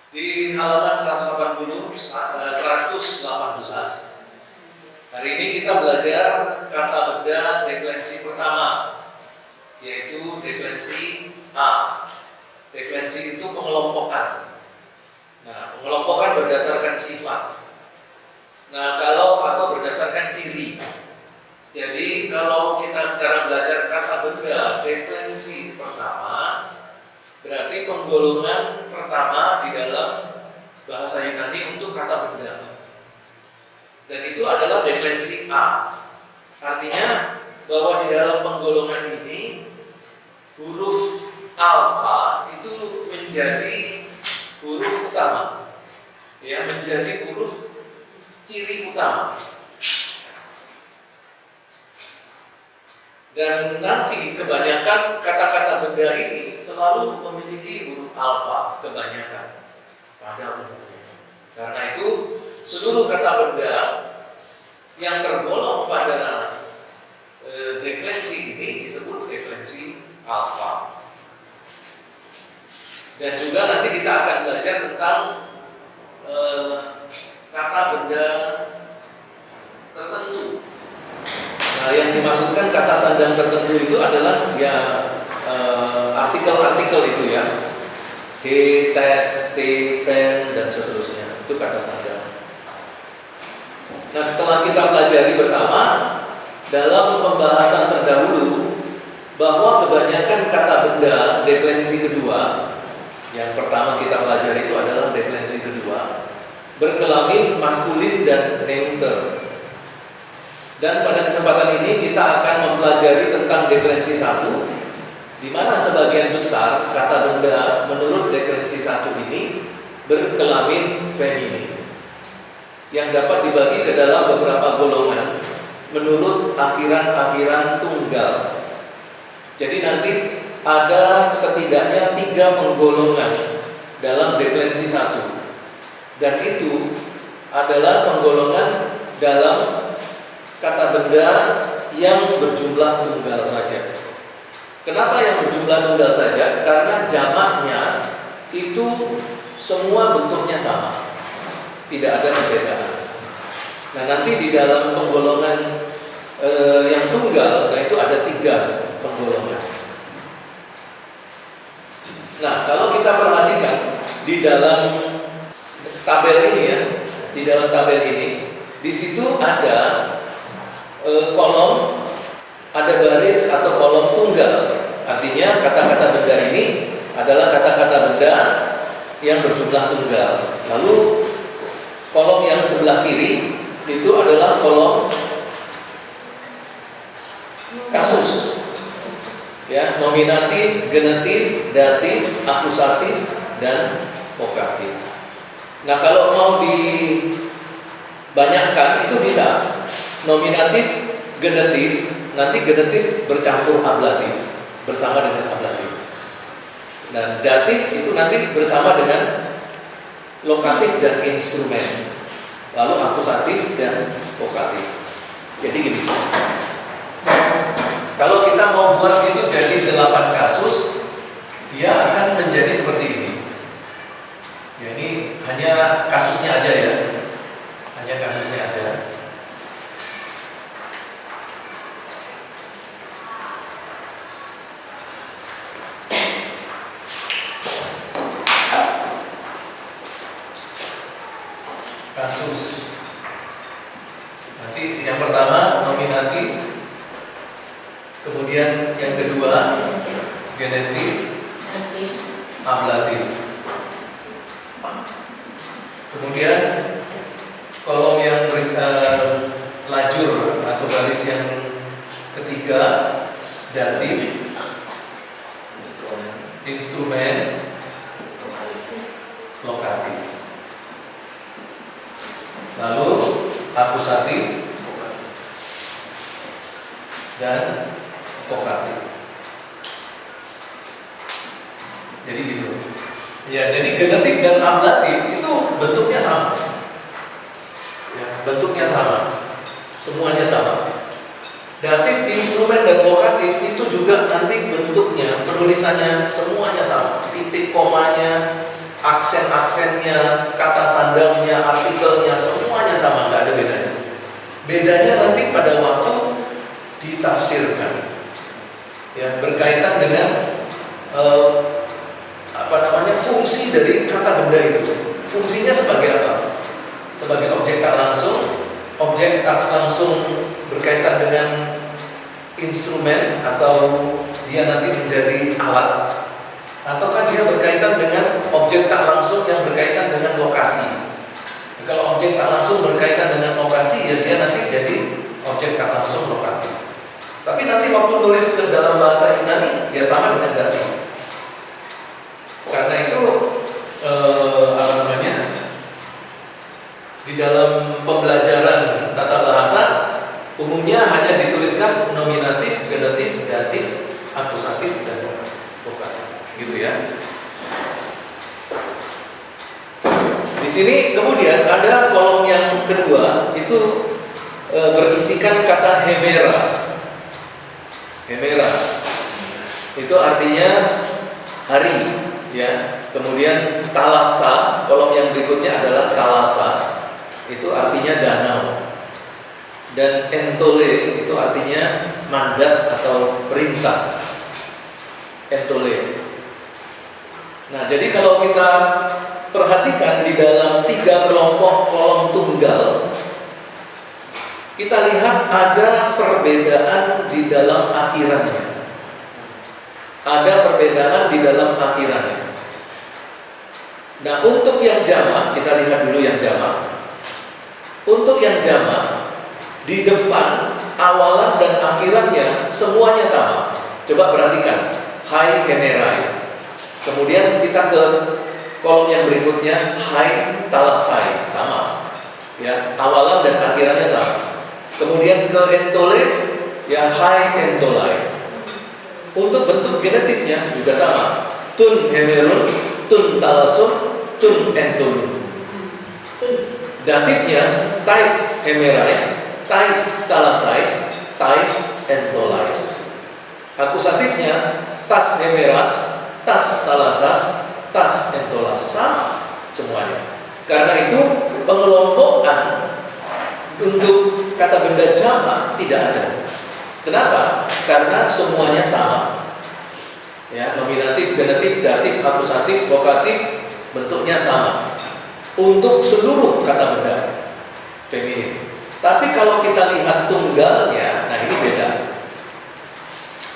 Di halaman 180, 118, hari ini kita belajar kata benda deklensi pertama, yaitu deklensi A. Deklensi itu pengelompokan. Nah, pengelompokan berdasarkan sifat. Nah, atau berdasarkan ciri. Jadi kalau kita sekarang belajar kata benda deklensi pertama, berarti penggolongan pertama di dalam bahasa Yunani untuk kata benda. Dan itu adalah deklensi A. Artinya bahwa di dalam penggolongan ini huruf alfa itu menjadi huruf utama. Ya, menjadi huruf ciri utama. Dan nanti kebanyakan kata-kata benda ini selalu memiliki huruf alfa, kebanyakan pada umumnya. Karena itu seluruh kata benda yang tergolong pada deklensi ini disebut deklensi alfa. Dan juga nanti kita akan belajar tentang kata benda tertentu. Nah, yang dimaksudkan kata sandang tertentu itu adalah ya artikel-artikel itu ya, he, tes, te, ten, dan seterusnya. Itu kata sandang. Nah, telah kita pelajari bersama dalam pembahasan terdahulu bahwa kebanyakan kata benda deklensi kedua, yang pertama kita pelajari itu adalah deklensi kedua, berkelamin maskulin dan neuter. Dan pada kesempatan ini kita akan mempelajari tentang deklensi 1, di mana sebagian besar kata benda menurut deklensi 1 ini berkelamin feminin, yang dapat dibagi ke dalam beberapa golongan menurut akhiran-akhiran tunggal. Jadi nanti ada setidaknya 3 penggolongan dalam deklensi 1, dan itu adalah penggolongan dalam kata benda yang berjumlah tunggal saja. Kenapa yang berjumlah tunggal saja? Karena jamaknya itu semua bentuknya sama, tidak ada perbedaan. Nah, nanti di dalam penggolongan yang tunggal, nah itu ada 3 penggolongan. Nah, kalau kita perhatikan di dalam tabel ini ya, di dalam tabel ini, di situ ada kolom, ada baris atau kolom tunggal. Artinya kata-kata benda ini adalah kata-kata benda yang berjumlah tunggal. Lalu kolom yang sebelah kiri itu adalah kolom kasus. Ya, nominatif, genetif, datif, akusatif, dan vokatif. Nah, kalau mau dibanyakkan itu bisa nominatif, genetif, nanti genetif bercampur ablatif bersama dengan ablatif. Dan datif itu nanti bersama dengan lokatif dan instrumen. Lalu akusatif dan vokatif. Jadi gini. Kalau kita mau buat itu jadi 8 kasus, dia akan menjadi seperti ini. Ya, ini hanya kasusnya aja ya. Hanya kasusnya aja. Kasus. Nanti yang pertama nominatif, kemudian yang kedua genetif, ablatif. Kemudian kolom yang lajur atau baris yang ketiga datif, instrumen, lokatif. Lalu akusatif dan vokatif. Jadi gitu. Ya, jadi genetif dan ablatif itu bentuknya sama. Ya, bentuknya sama. Semuanya sama. Datif, instrumen, dan vokatif itu juga nanti bentuknya, penulisannya semuanya sama. Titik komanya, aksen-aksennya, kata sandangnya, artikelnya, semuanya sama, nggak ada bedanya. Bedanya nanti pada waktu ditafsirkan, ya, berkaitan dengan fungsi dari kata benda itu. Fungsinya sebagai apa? Sebagai objek tak langsung. Objek tak langsung berkaitan dengan instrumen, atau dia nanti menjadi alat, ataukah dia berkaitan dengan objek tak langsung yang berkaitan dengan lokasi. Kalau objek tak langsung berkaitan dengan lokasi, ya dia nanti jadi objek tak langsung lokatif. Tapi nanti waktu nulis ke dalam bahasa Yunani, ya sama dengan datif. Karena itu di dalam pembelajaran tata bahasa umumnya hanya dituliskan nominatif, genatif, datif, akusatif, dan vokatif, gitu ya. Di sini kemudian ada kolom yang kedua, itu berisikan kata hemera. Hemera itu artinya hari, ya. Kemudian talasa, kolom yang berikutnya adalah talasa, itu artinya danau. Dan entole itu artinya mandat atau perintah. Entole. Nah, jadi kalau kita perhatikan di dalam 3 kelompok kolom tunggal, kita lihat ada perbedaan di dalam akhirannya. Ada perbedaan di dalam akhirannya. Nah, untuk yang jamak, kita lihat dulu yang jamak. Untuk yang jamak, di depan, awalan dan akhirannya semuanya sama. Coba perhatikan, hai hemerai. Kemudian kita ke kolom yang berikutnya, hai talasai, sama. Ya, awalan dan akhirannya sama. Kemudian ke entole, ya hai entolai. Untuk bentuk genetifnya juga sama. Tun hemerun, tun talasun, tun entolun. Datifnya tais hemerais, tais talasais, tais entolais. Akusatifnya tas hemeras, tas talasas, tas entolas, sama semuanya. Karena itu pengelompokan untuk kata benda jamak tidak ada. Kenapa? Karena semuanya sama. Ya, nominatif, genetif, datif, akusatif, vokatif bentuknya sama. Untuk seluruh kata benda feminin. Tapi kalau kita lihat tunggalnya, nah ini beda.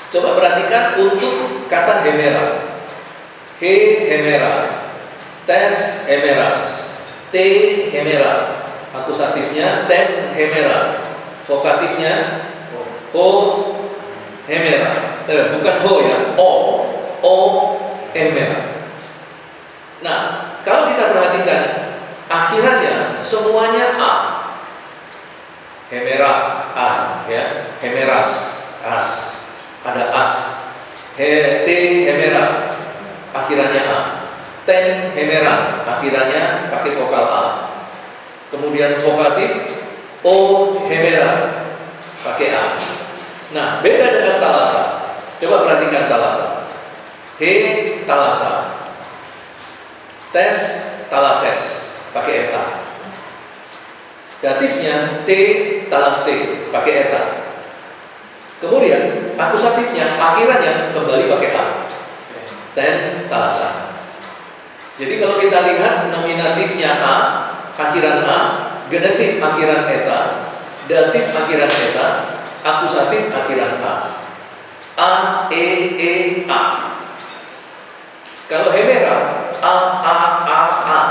Coba perhatikan untuk kata hemera. He hemera, tes hemeras, te hemera. Akusatifnya ten hemera, vokatifnya ho hemera. Bukan ho ya, o hemera. Nah, kalau kita perhatikan akhirannya semuanya a. Hemera a, ya, hemeras as, ada as. Te hemera akhirannya a. Ten hemera akhirannya pakai vokal a. Kemudian vokatif o hemera pakai a. Nah, beda dengan talasa. Coba perhatikan talasa. He talasa, tes talases pakai eta. Datifnya te talase pakai eta. Kemudian akusatifnya akhirannya kembali pakai a. Ten talasa. Jadi kalau kita lihat nominatifnya a, akhiran a, genetif akhiran eta, datif akhiran eta, akusatif akhiran a. A, e, a. Kalau hemera a.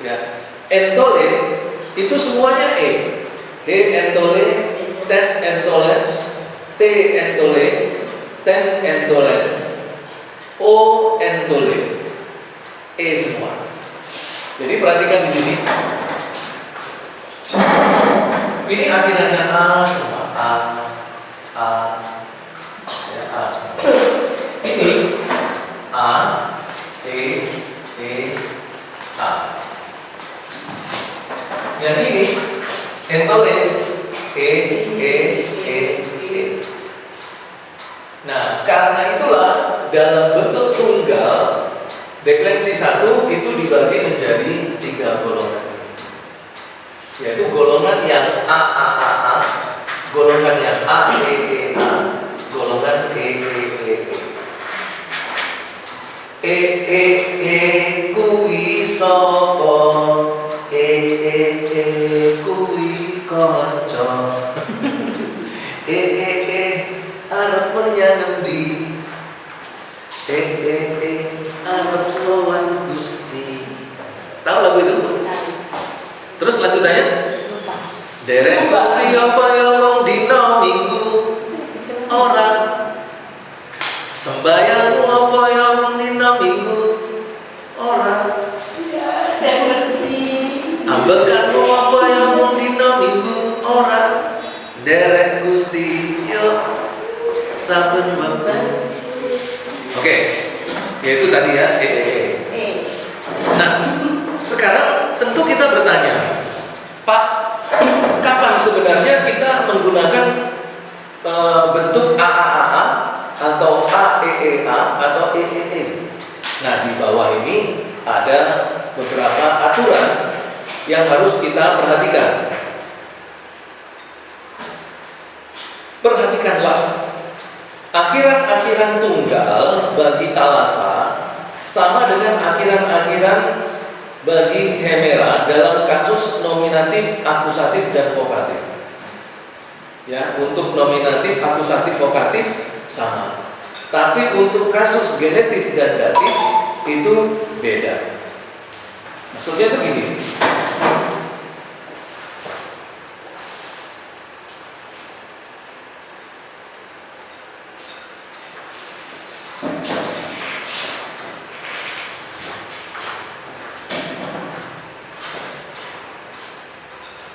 Ya. Entole itu semuanya e. He entole, tes entoles, te entole, ten entolen, o entole. E semua. Jadi perhatikan di sini. Ini akhirannya a semua. A. Ya, a semua. Ini a, e, a. Yang ini entole e. Nah, karena itulah dalam bentuk tunggal deklensi satu itu dibagi menjadi 3 golongan, yaitu golongan yang A, golongan yang A, golongan kuwi sapa, kuwi kanca, arep menyang endi, arep sowan Gusti. Tahu lagu itu? Terus lanjutannya? Dereng Gusti apa yang mong dina minggu ora, sembayangmu apa yang mong dina minggu ora, ambekanmu apa yang mong dina minggu ora, dereng Gusti yo saben wektu. Oke, yaitu tadi ya Nah, sekarang tentu kita bertanya, Pak, kapan sebenarnya kita menggunakan bentuk AAAA atau AEEA atau EEE? Nah, di bawah ini ada beberapa aturan yang harus kita perhatikan. Perhatikanlah, akhiran-akhiran tunggal bagi talasa sama dengan akhiran-akhiran bagi hemera dalam kasus nominatif, akusatif, dan vokatif. Ya, untuk nominatif, akusatif, vokatif sama. Tapi untuk kasus genetif dan datif itu beda. Maksudnya itu gini.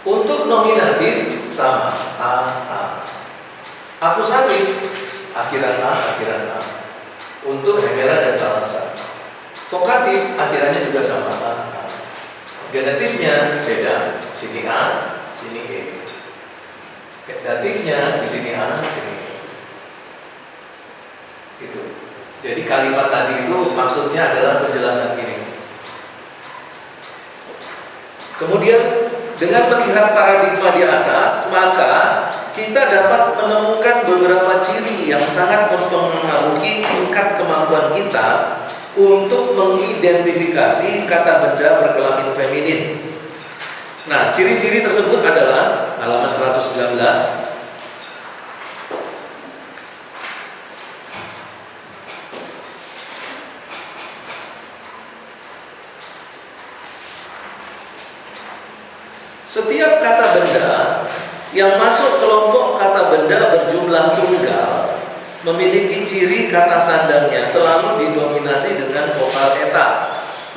Untuk nominatif sama A. Akusatif akhiran A. Untuk hemera dan talasa. Vokatif akhirannya juga sama A. Genetifnya beda, sini A, sini E. Datifnya di sini A, sini E. Gitu. Jadi kalimat tadi itu maksudnya adalah penjelasan ini. Kemudian dengan melihat paradigma di atas, maka kita dapat menemukan beberapa ciri yang sangat mempengaruhi tingkat kemampuan kita untuk mengidentifikasi kata benda berkelamin feminin. Nah, ciri-ciri tersebut adalah halaman 119. Setiap kata benda yang masuk kelompok kata benda berjumlah tunggal memiliki ciri kata sandangnya selalu didominasi dengan vokal eta.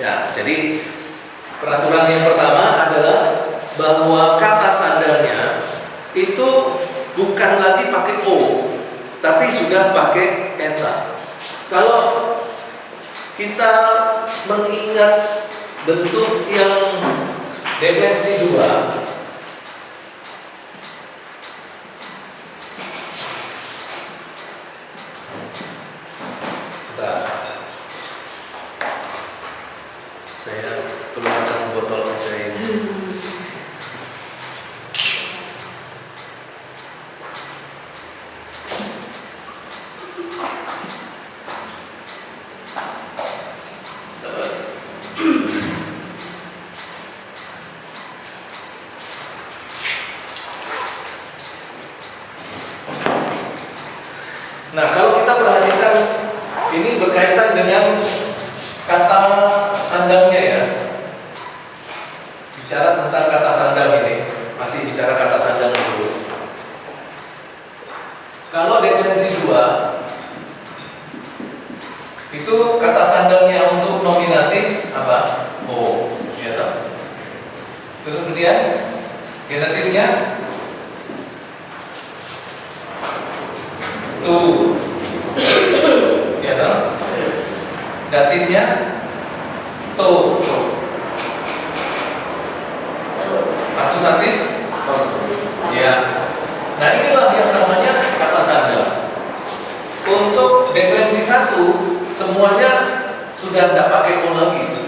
Ya, jadi peraturan yang pertama adalah bahwa kata sandangnya itu bukan lagi pakai O, tapi sudah pakai eta. Kalau kita mengingat bentuk yang deklensi 2, saya keluarkan botol aja ini. Nah, kalau kita perhatikan ini berkaitan dengan kata sandangnya ya. Bicara tentang kata sandang ini, masih bicara kata sandang dulu. Kalau deklensi 2 itu kata sandangnya untuk nominatif apa? O, ya toh? Kemudian genetifnya tu, ya toh? Datifnya to. Akusatif? Ya. Nah, inilah yang namanya kata sandang. Untuk deklensi 1 semuanya sudah tidak pakai O lagi.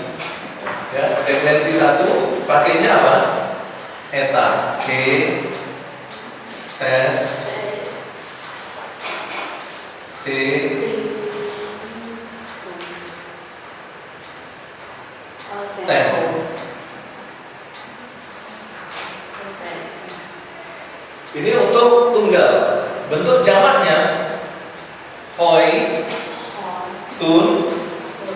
Deklensi 1 pakainya apa? Eta. G tes T ten. Ini untuk tunggal. Bentuk jamaknya hoi, tun.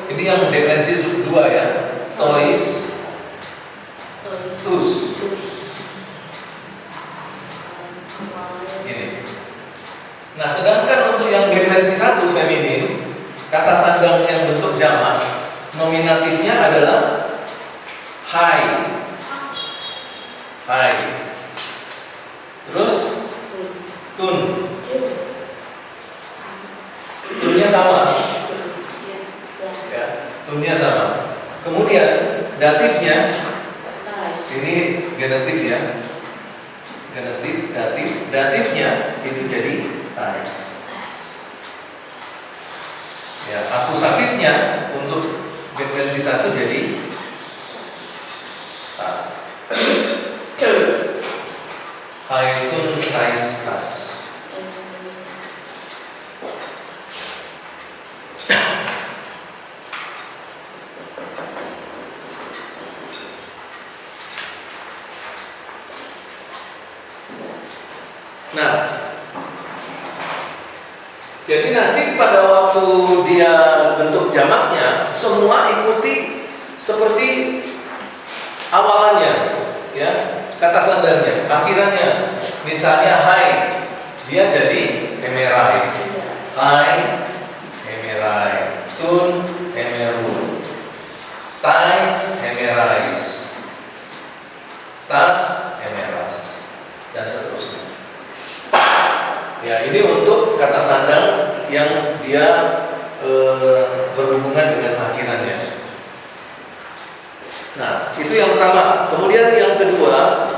Ini yang deklensi 2 ya. Toys, tus. Ini. Nah, sedangkan untuk yang deklensi 1 feminin, kata sandang yang bentuk jamak, nominatifnya adalah hai. Hai. Terus tun. Tunnya sama. Ya, tunnya sama. Kemudian datifnya ini genetif ya. Genetif, datif. Datifnya itu jadi tais. Ya, akusatifnya untuk deklensi 1 jadi tais. Haikun tais tas. Nah, jadi nanti pada waktu dia bentuk jamaknya semua ikuti seperti awalannya, ya, kata sandarnya, akhirannya. Misalnya hai, dia jadi emerai, hai, emerai, tun, emeru, tais, emerais, tas, emeras, dan seterusnya. Ya, ini untuk kata sandang yang dia berhubungan dengan akhirannya. Nah, itu yang pertama. Kemudian yang kedua,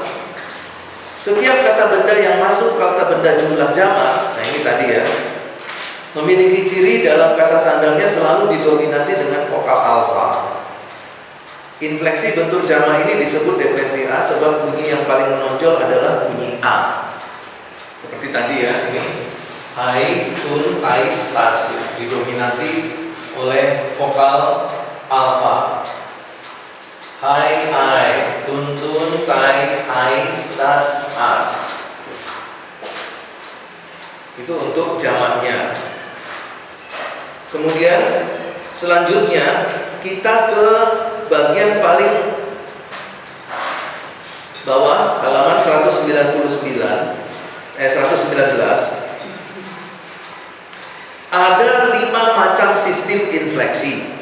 setiap kata benda yang masuk kata benda jumlah jamak, nah ini tadi ya, memiliki ciri dalam kata sandangnya selalu didominasi dengan vokal alfa. Infleksi bentuk jamak ini disebut deklensi A sebab bunyi yang paling menonjol adalah bunyi A. Seperti tadi ya, ini hai, tun, tais, tas didominasi oleh vokal alfa. Hai, ai, tun, tun, tais, ais, tas, as. Itu untuk jamaknya. Kemudian selanjutnya kita ke bagian paling bawah, halaman 119. 119. Ada 5 macam sistem infleksi.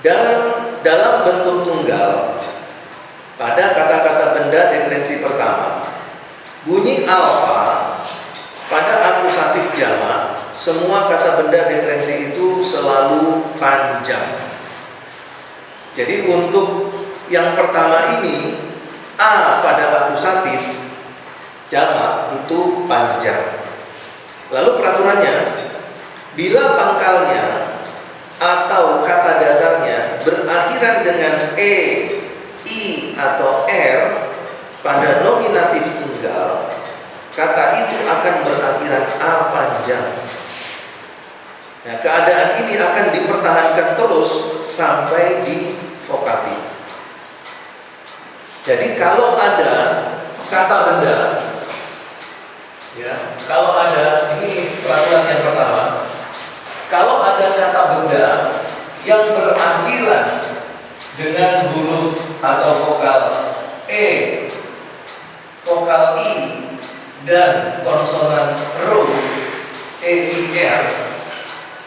Dan dalam bentuk tunggal, pada kata-kata benda deklensi pertama, bunyi alfa pada akusatif jamak, semua kata benda deklensi itu selalu panjang. Jadi untuk yang pertama ini, A pada akusatif jamak itu panjang. Lalu peraturannya, bila pangkalnya atau kata dasarnya berakhiran dengan e, i atau r pada nominatif tunggal, kata itu akan berakhiran a panjang. Nah, keadaan ini akan dipertahankan terus sampai di vokatif. Jadi kalau ada kata benda, ya, kalau ada, ini peraturan yang pertama, kalau ada kata benda yang berakhiran dengan huruf atau vokal e, vokal i, dan konsonan ro, e, i, r,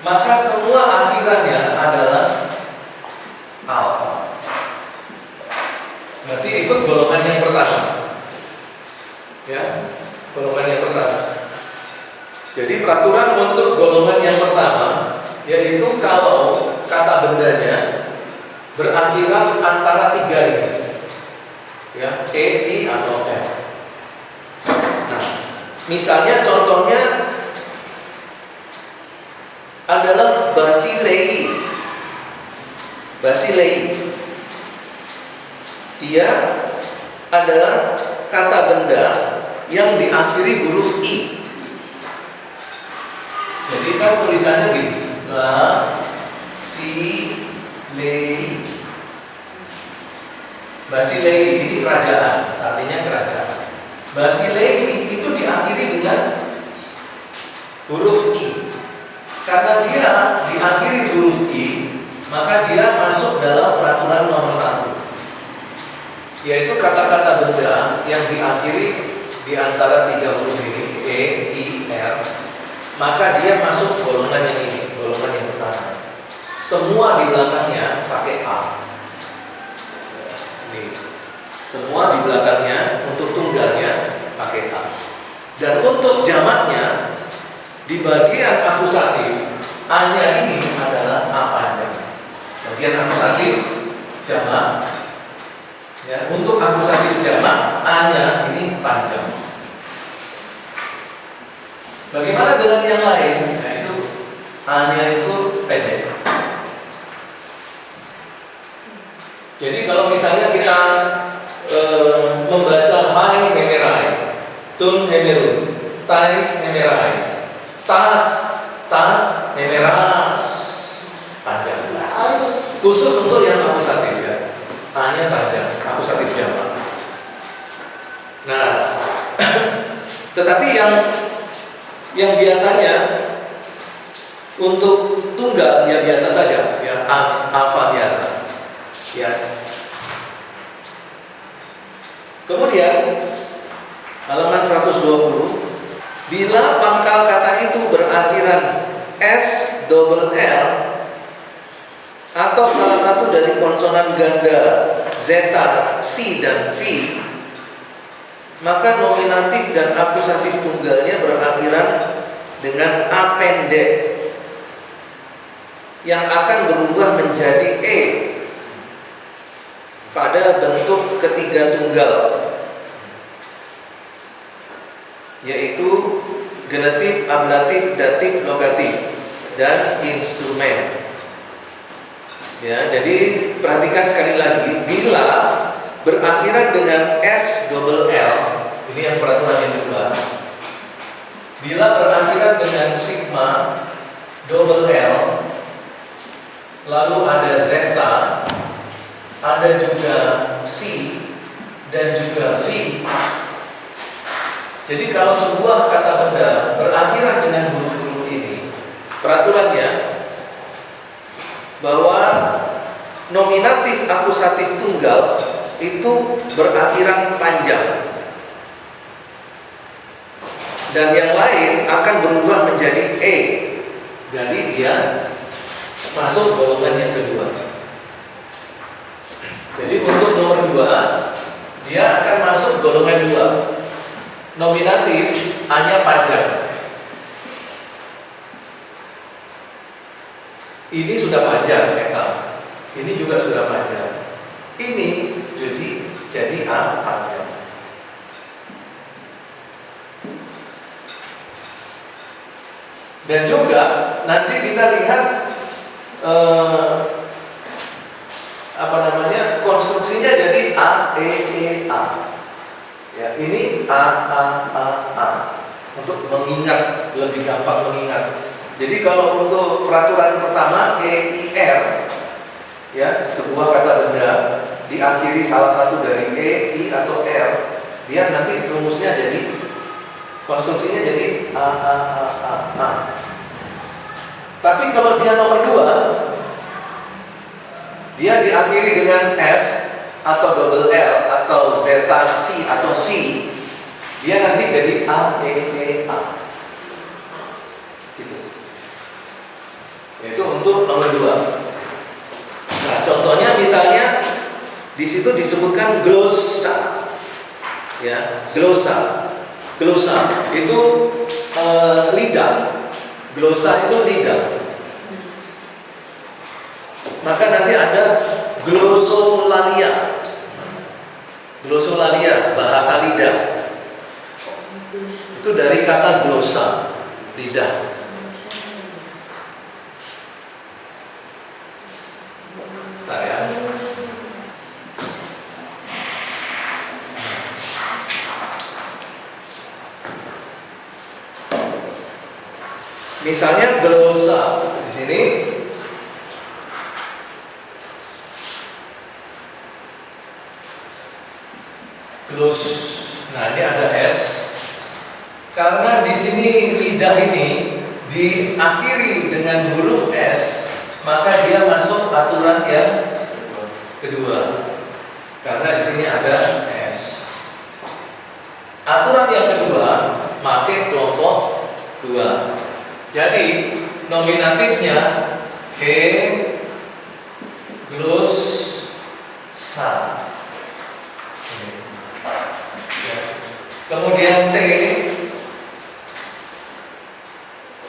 maka semua akhirannya adalah alfa. Berarti ikut golongan yang pertama, ya. Golongan yang pertama. Jadi peraturan untuk golongan yang pertama yaitu kalau kata bendanya berakhiran antara 3 ini, ya, e, i atau r. Nah, misalnya contohnya adalah basilei. Basilei. dia adalah kata benda yang diakhiri huruf I. Jadi kan tulisannya gini, Basilei. Basilei ini kerajaan, artinya kerajaan. Basilei itu diakhiri dengan huruf I. Karena dia diakhiri huruf I, maka dia masuk dalam peraturan nomor 1, yaitu kata-kata benda yang diakhiri di antara 3 huruf ini, E, I, R, maka dia masuk golongan yang ini, golongan yang pertama. Semua di belakangnya pakai A. Ini. Semua di belakangnya untuk tunggalnya pakai A. Dan untuk jamaknya di bagian akusatif A-nya ini adalah A panjang. Bagian akusatif jamak. Ya, untuk akusatif jamak A-nya ini panjang. Bagaimana dengan yang lain? Nah, itu A-nya itu pendek. Jadi kalau misalnya kita membaca hai hemerai, tun hemerun, tais hemerais, tas hemeras, panjang. Khusus untuk yang akusatif ya, A-nya panjang, akusatif jamak. Nah, tetapi yang biasanya untuk tunggal ya biasa saja ya, alfa biasa ya. Kemudian halaman 120, bila pangkal kata itu berakhiran S double L atau salah satu dari konsonan ganda zeta, C dan V, maka nominatif dan akusatif tunggalnya berakhiran dengan A pendek yang akan berubah menjadi E pada bentuk ketiga tunggal, yaitu genetif, ablatif, datif, lokatif, dan instrumen. Ya, jadi perhatikan sekali lagi, bila berakhiran dengan S double L, ini yang peraturan yang kedua. Bila berakhiran dengan sigma double L, lalu ada zeta, ada juga C dan juga V. Jadi kalau sebuah kata benda berakhiran dengan huruf-huruf ini, peraturannya bahwa nominatif akusatif tunggal itu berakhiran panjang, dan yang lain akan berubah menjadi E. Jadi dia masuk golongan yang kedua. Jadi untuk nomor 2 dia akan masuk golongan 2. Nominatif hanya panjang. Ini sudah panjang, eta. Ini juga sudah panjang. Ini jadi A panjang. Dan juga nanti kita lihat konstruksinya jadi A E E A. Ya, ini A untuk mengingat, lebih gampang mengingat. Jadi kalau untuk peraturan pertama E I R, ya, sebuah kata benda diakhiri salah satu dari E, I atau R, dia nanti rumusnya jadi konstruksinya jadi A. Tapi kalau dia nomor 2, dia diakhiri dengan S atau double L atau zeta, C atau V, dia nanti jadi A E E A. Gitu. Itu untuk nomor 2. Nah, contohnya misalnya di situ disebutkan glosa. Ya, glosa. Glosa itu lidah. Glosa itu lidah. Maka nanti ada glosolalia. Glosolalia, bahasa lidah. Itu dari kata glosa, lidah. Bentar ya. Misalnya glosa di sini. Nah, ini ada S. Karena di sini lidah ini diakhiri dengan huruf S, maka dia masuk aturan yang kedua. Karena di sini ada S. Aturan yang kedua, pakai kelompok 2. Jadi nominatifnya he, glosa. Kemudian T,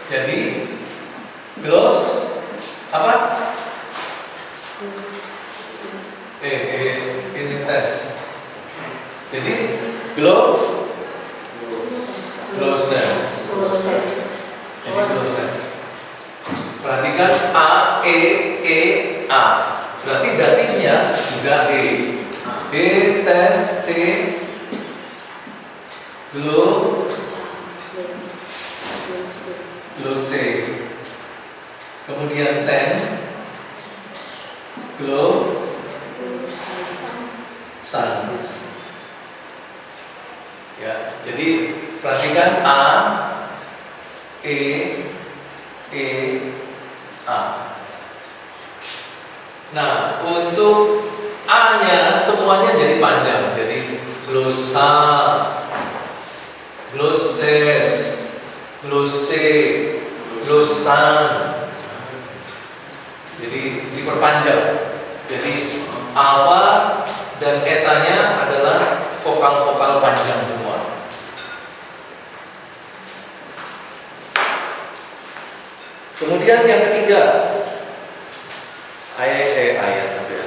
jadi glos apa? Ini tes. Jadi glosses. Jadi glosses. Perhatikan A, A. Berarti datifnya juga E. Tes, T, glose. Kemudian ten, san. Ya, jadi perhatikan A, A. Nah, untuk A-nya semuanya jadi panjang. Jadi glosa, glosses, glosse, glosan. Jadi diperpanjang. Jadi alfa dan etanya adalah vokal-vokal panjang semua. Kemudian yang ketiga, ayat sampai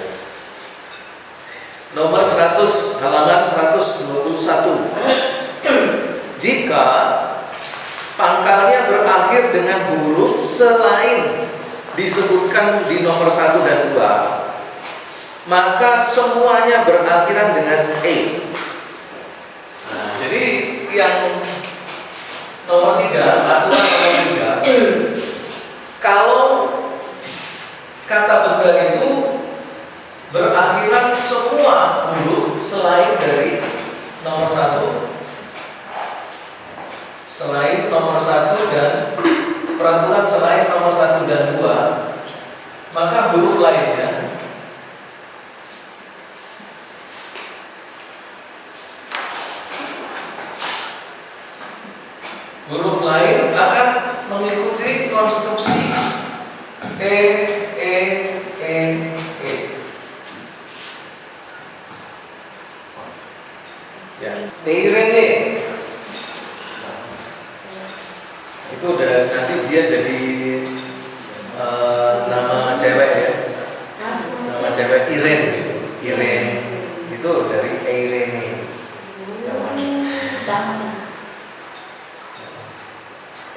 nomor 100, halaman 121. Jika pangkalnya berakhir dengan huruf selain disebutkan di nomor 1 dan 2, maka semuanya berakhiran dengan E. Nah, jadi yang nomor 3, aturan nomor 3, kalau kata benda itu berakhiran semua huruf selain dari nomor 1, selain nomor 1 dan peraturan selain nomor 1 dan 2, maka huruf lainnya akan mengikuti konstruksi E. Ya, Irene. Itu udah nanti dia jadi nama cewek ya. Nama cewek Irene gitu. Irene itu dari Irene.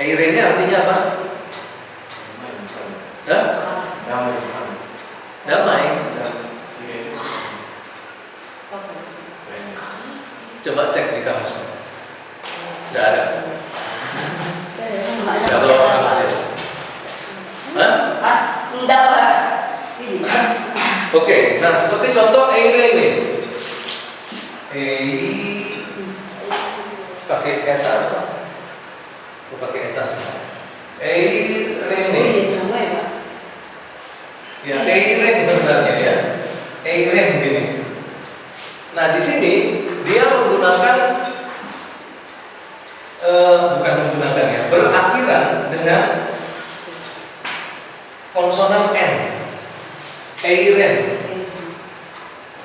Irene artinya apa? Hah? Damai. Coba cek di kamus. Tidak ada. Tidak bawa kamus ya? Hah? Enggak, Pak. Oke, nah seperti contoh Irene. Pakai eta apa? Pakai eta semua. Irene. Ya, Irene sebenarnya ya. Irene gini. Nah, di sini dia menggunakan berakhiran dengan konsonan N. Eiren.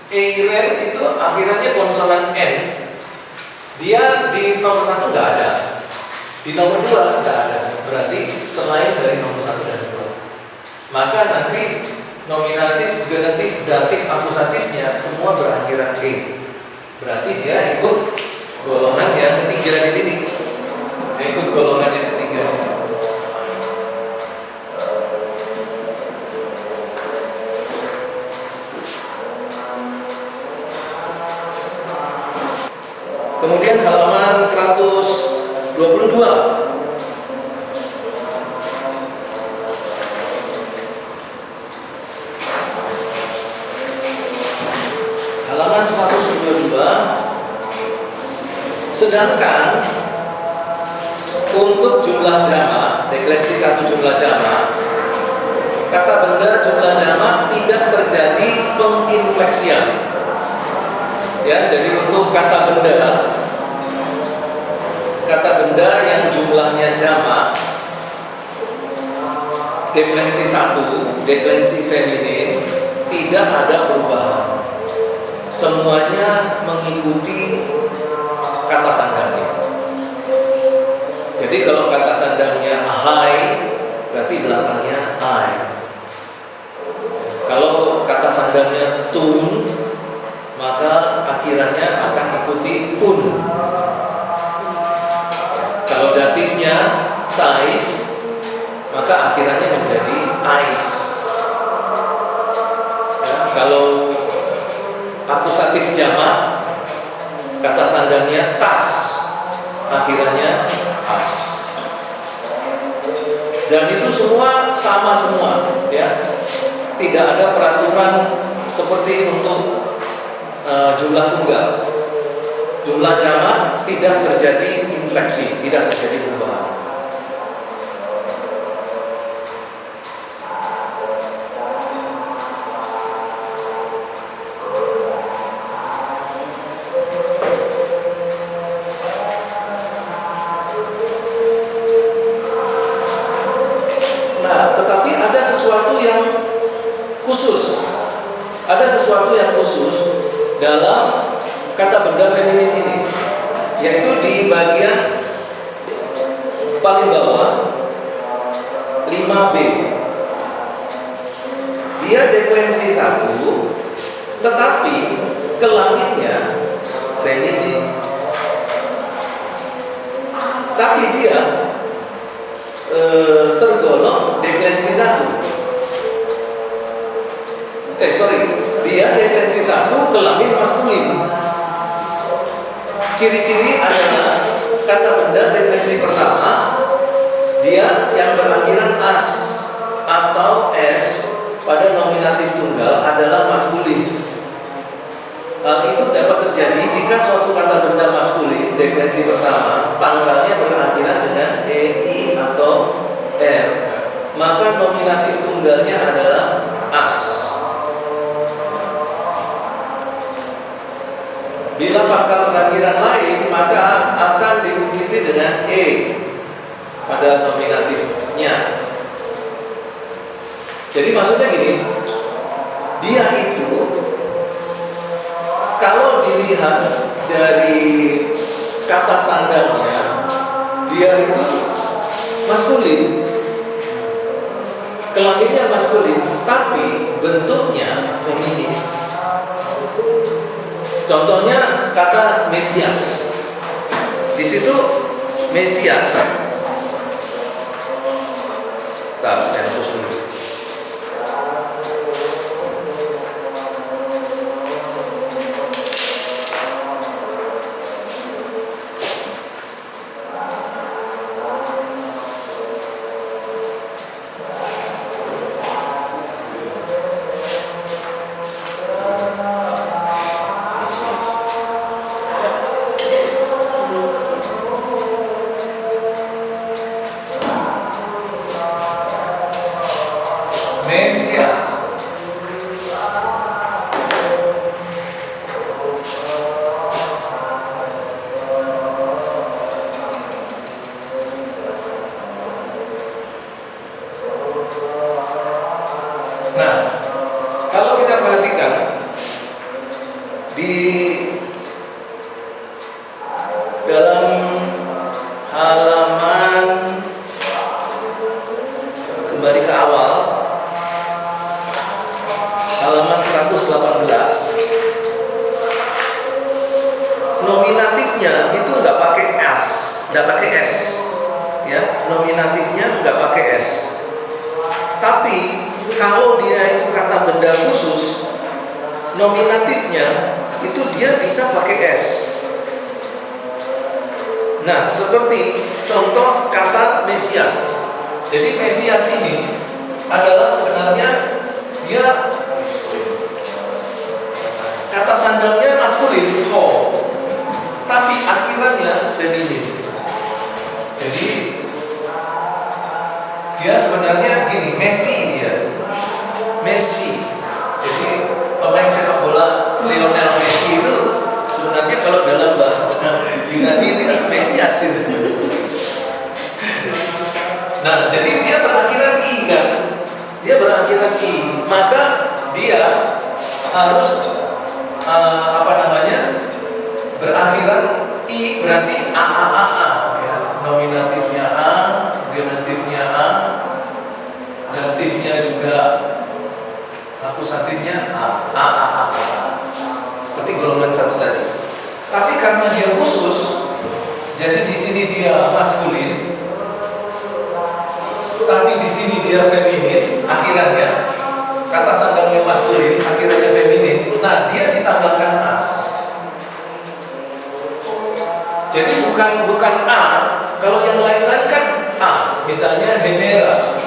Eiren itu akhirannya konsonan N. Dia di nomor 1 nggak ada, di nomor 2 nggak ada. Berarti selain dari nomor 1 dan 2, maka nanti nominatif, genetif, datif, akusatifnya semua berakhiran E. Berarti dia ikut golongan yang ketiga di sini. Dia ikut golongan yang ketiga di sini. Kemudian halaman 122. halaman 122. Sedangkan untuk jumlah jamak, deklensi satu jumlah jamak, kata benda jumlah jamak tidak terjadi penginfleksian. Ya, jadi untuk kata benda yang jumlahnya jamak, deklensi satu, deklensi feminin, tidak ada perubahan. Semuanya mengikuti kata sandangnya. Jadi kalau kata sandangnya high, berarti belakangnya I. Kalau kata sandangnya tun, maka akhirannya akan ikuti un. Kalau datifnya tais, maka akhirannya menjadi ice. Ya, kalau akusatif jamak, kata sandangnya tas, akhirannya as. Dan itu semua sama semua, ya. Tidak ada peraturan seperti untuk jumlah tunggal. Jumlah jamak tidak terjadi infleksi, tidak terjadi perubahan. Ada sesuatu yang khusus dalam kata benda feminin ini, yaitu di bagian paling bawah 5B. Dia deklensi 1, tetapi kelaminnya feminin. Tapi dia tergolong deklensi 1. Dia deklensi 1, kelamin maskulin. Ciri-ciri adalah kata benda deklensi pertama, dia yang berakhiran as atau s pada nominatif tunggal adalah maskulin. Hal itu dapat terjadi jika suatu kata benda maskulin deklensi pertama pangkalnya berakhiran dengan ei atau r, maka nominatif tunggalnya adalah as. Bila pangkal berakhiran lain, maka akan diikuti dengan e pada nominatifnya. Jadi maksudnya gini, dia itu kalau dilihat dari kata sandangnya, dia itu maskulin, kelaminnya maskulin, tapi bentuknya feminin. Contohnya kata Mesias. Di situ Mesias. Saya hapus dulu. Mesias. Nah, kalau kita perhatikan di dalam halaman, kembali ke awal, halaman 118, nominatifnya itu nggak pakai s, nggak pakai s, ya, nominatifnya nggak pakai s. Tapi kalau dia itu kata benda khusus, nominatifnya itu dia bisa pakai s. Nah, seperti contoh kata Mesias. Jadi Mesias ini adalah sebenarnya dia kata sandang Yunani itu kan Mesias itu. Nah, jadi dia berakhiran I kan? Dia berakhiran I, maka dia harus berakhiran I, berarti a ya. Nominatifnya A, genatifnya A, datifnya juga akusatifnya A. Seperti golongan satu tadi. Tapi karena dia khusus, jadi di sini dia maskulin, tapi di sini dia feminin, akhirannya kata sandangnya maskulin, akhirannya feminin. Nah, dia ditambahkan as. Jadi bukan A. Kalau yang lain-lain kan A. Misalnya Hemera.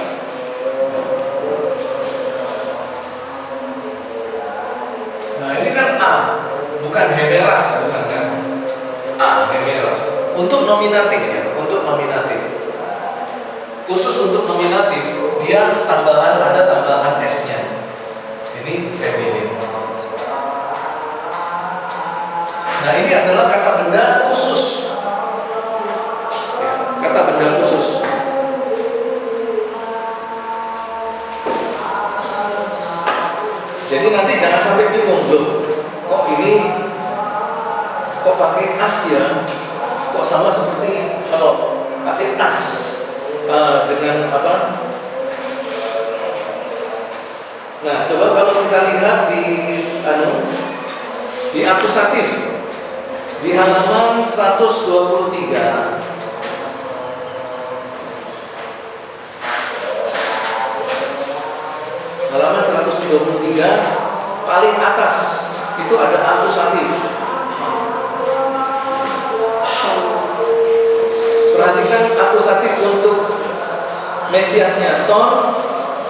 Nah, ini kan A, bukan Hemeras, bukan kan? A, Hemera. Untuk nominatif ya, untuk nominatif. Khusus untuk nominatif, dia ada tambahan S-nya. Ini feminin. Nah, ini adalah kata benda khusus. Ya, kata benda khusus. Jadi nanti jangan sampai bingung loh. Kok pakai as ya? Kok sama seperti kalau pakai tas dengan apa? Nah, coba kalau kita lihat di akusatif. Di halaman 123 paling atas itu ada akusatif. Perhatikan akusatif untuk Mesiasnya, ton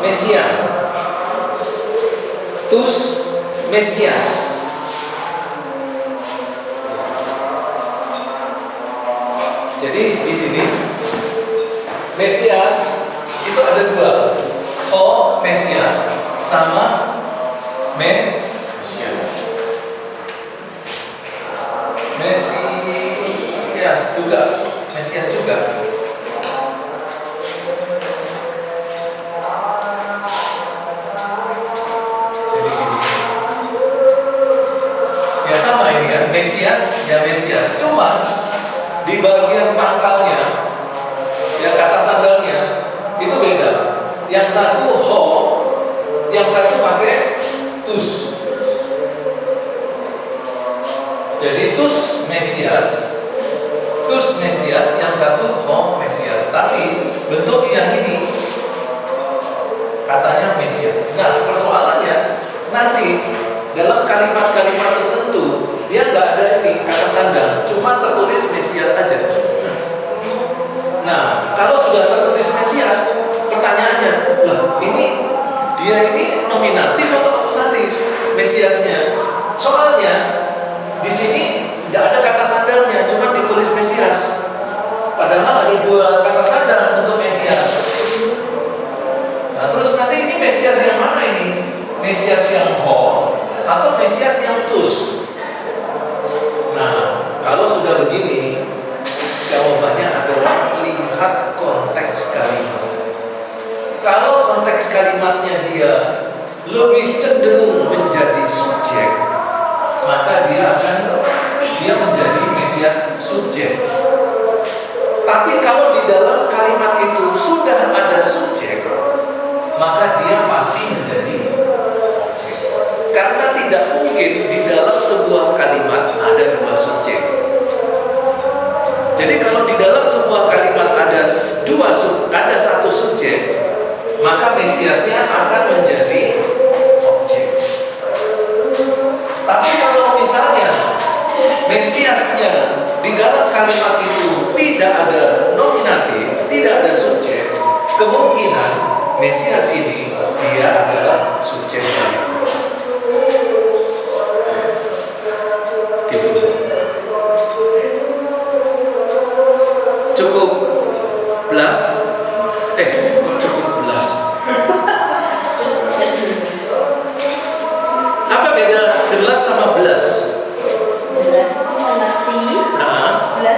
Mesian, tus Mesias. Jadi di sini Mesias itu ada dua, ho Mesias sama Mesias juga. Jadi gini. Ya sama ini ya, Mesias. Cuma di bagian pangkalnya, ya kata sandalnya itu beda. Yang satu ho, yang satu pakai tus. Jadi tus Mesias, yang satu ho Mesias. Tapi bentuk yang ini katanya Mesias. Nah, persoalannya nanti dalam kalimat-kalimat tertentu dia nggak ada ini kata sandal, cuma tertulis Mesias aja. Nah, kalau sudah tertulis Mesias, pertanyaannya, lah dia ini nominatif atau akusatif Mesiasnya? Soalnya di sini nggak ada kata sandalnya, cuma ditulis Mesias. Padahal ada dua kata sandal untuk Mesias. Nah, terus nanti ini Mesias yang mana ini? Mesias yang ho atau Mesias yang tus? Nah, kalau sudah begini, jawabannya adalah lihat konteks kalimat. Kalau konteks kalimatnya dia lebih cenderung menjadi subjek, maka dia menjadi Mesias subjek. Tapi kalau di dalam kalimat itu sudah ada subjek, maka dia pasti menjadi objek. Karena tidak mungkin di dalam sebuah kalimat ada dua subjek. Jadi kalau di dalam sebuah kalimat ada satu subjek, maka Mesiasnya akan menjadi objek. Tapi kalau misalnya Mesiasnya di dalam kalimat itu tidak ada nominatif, tidak ada subjek, kemungkinan Mesias ini dia adalah subjek kalimat. Gitu. Cukup belas? Kok cukup belas? Apa beda jelas sama belas? Jelas itu mengerti, belas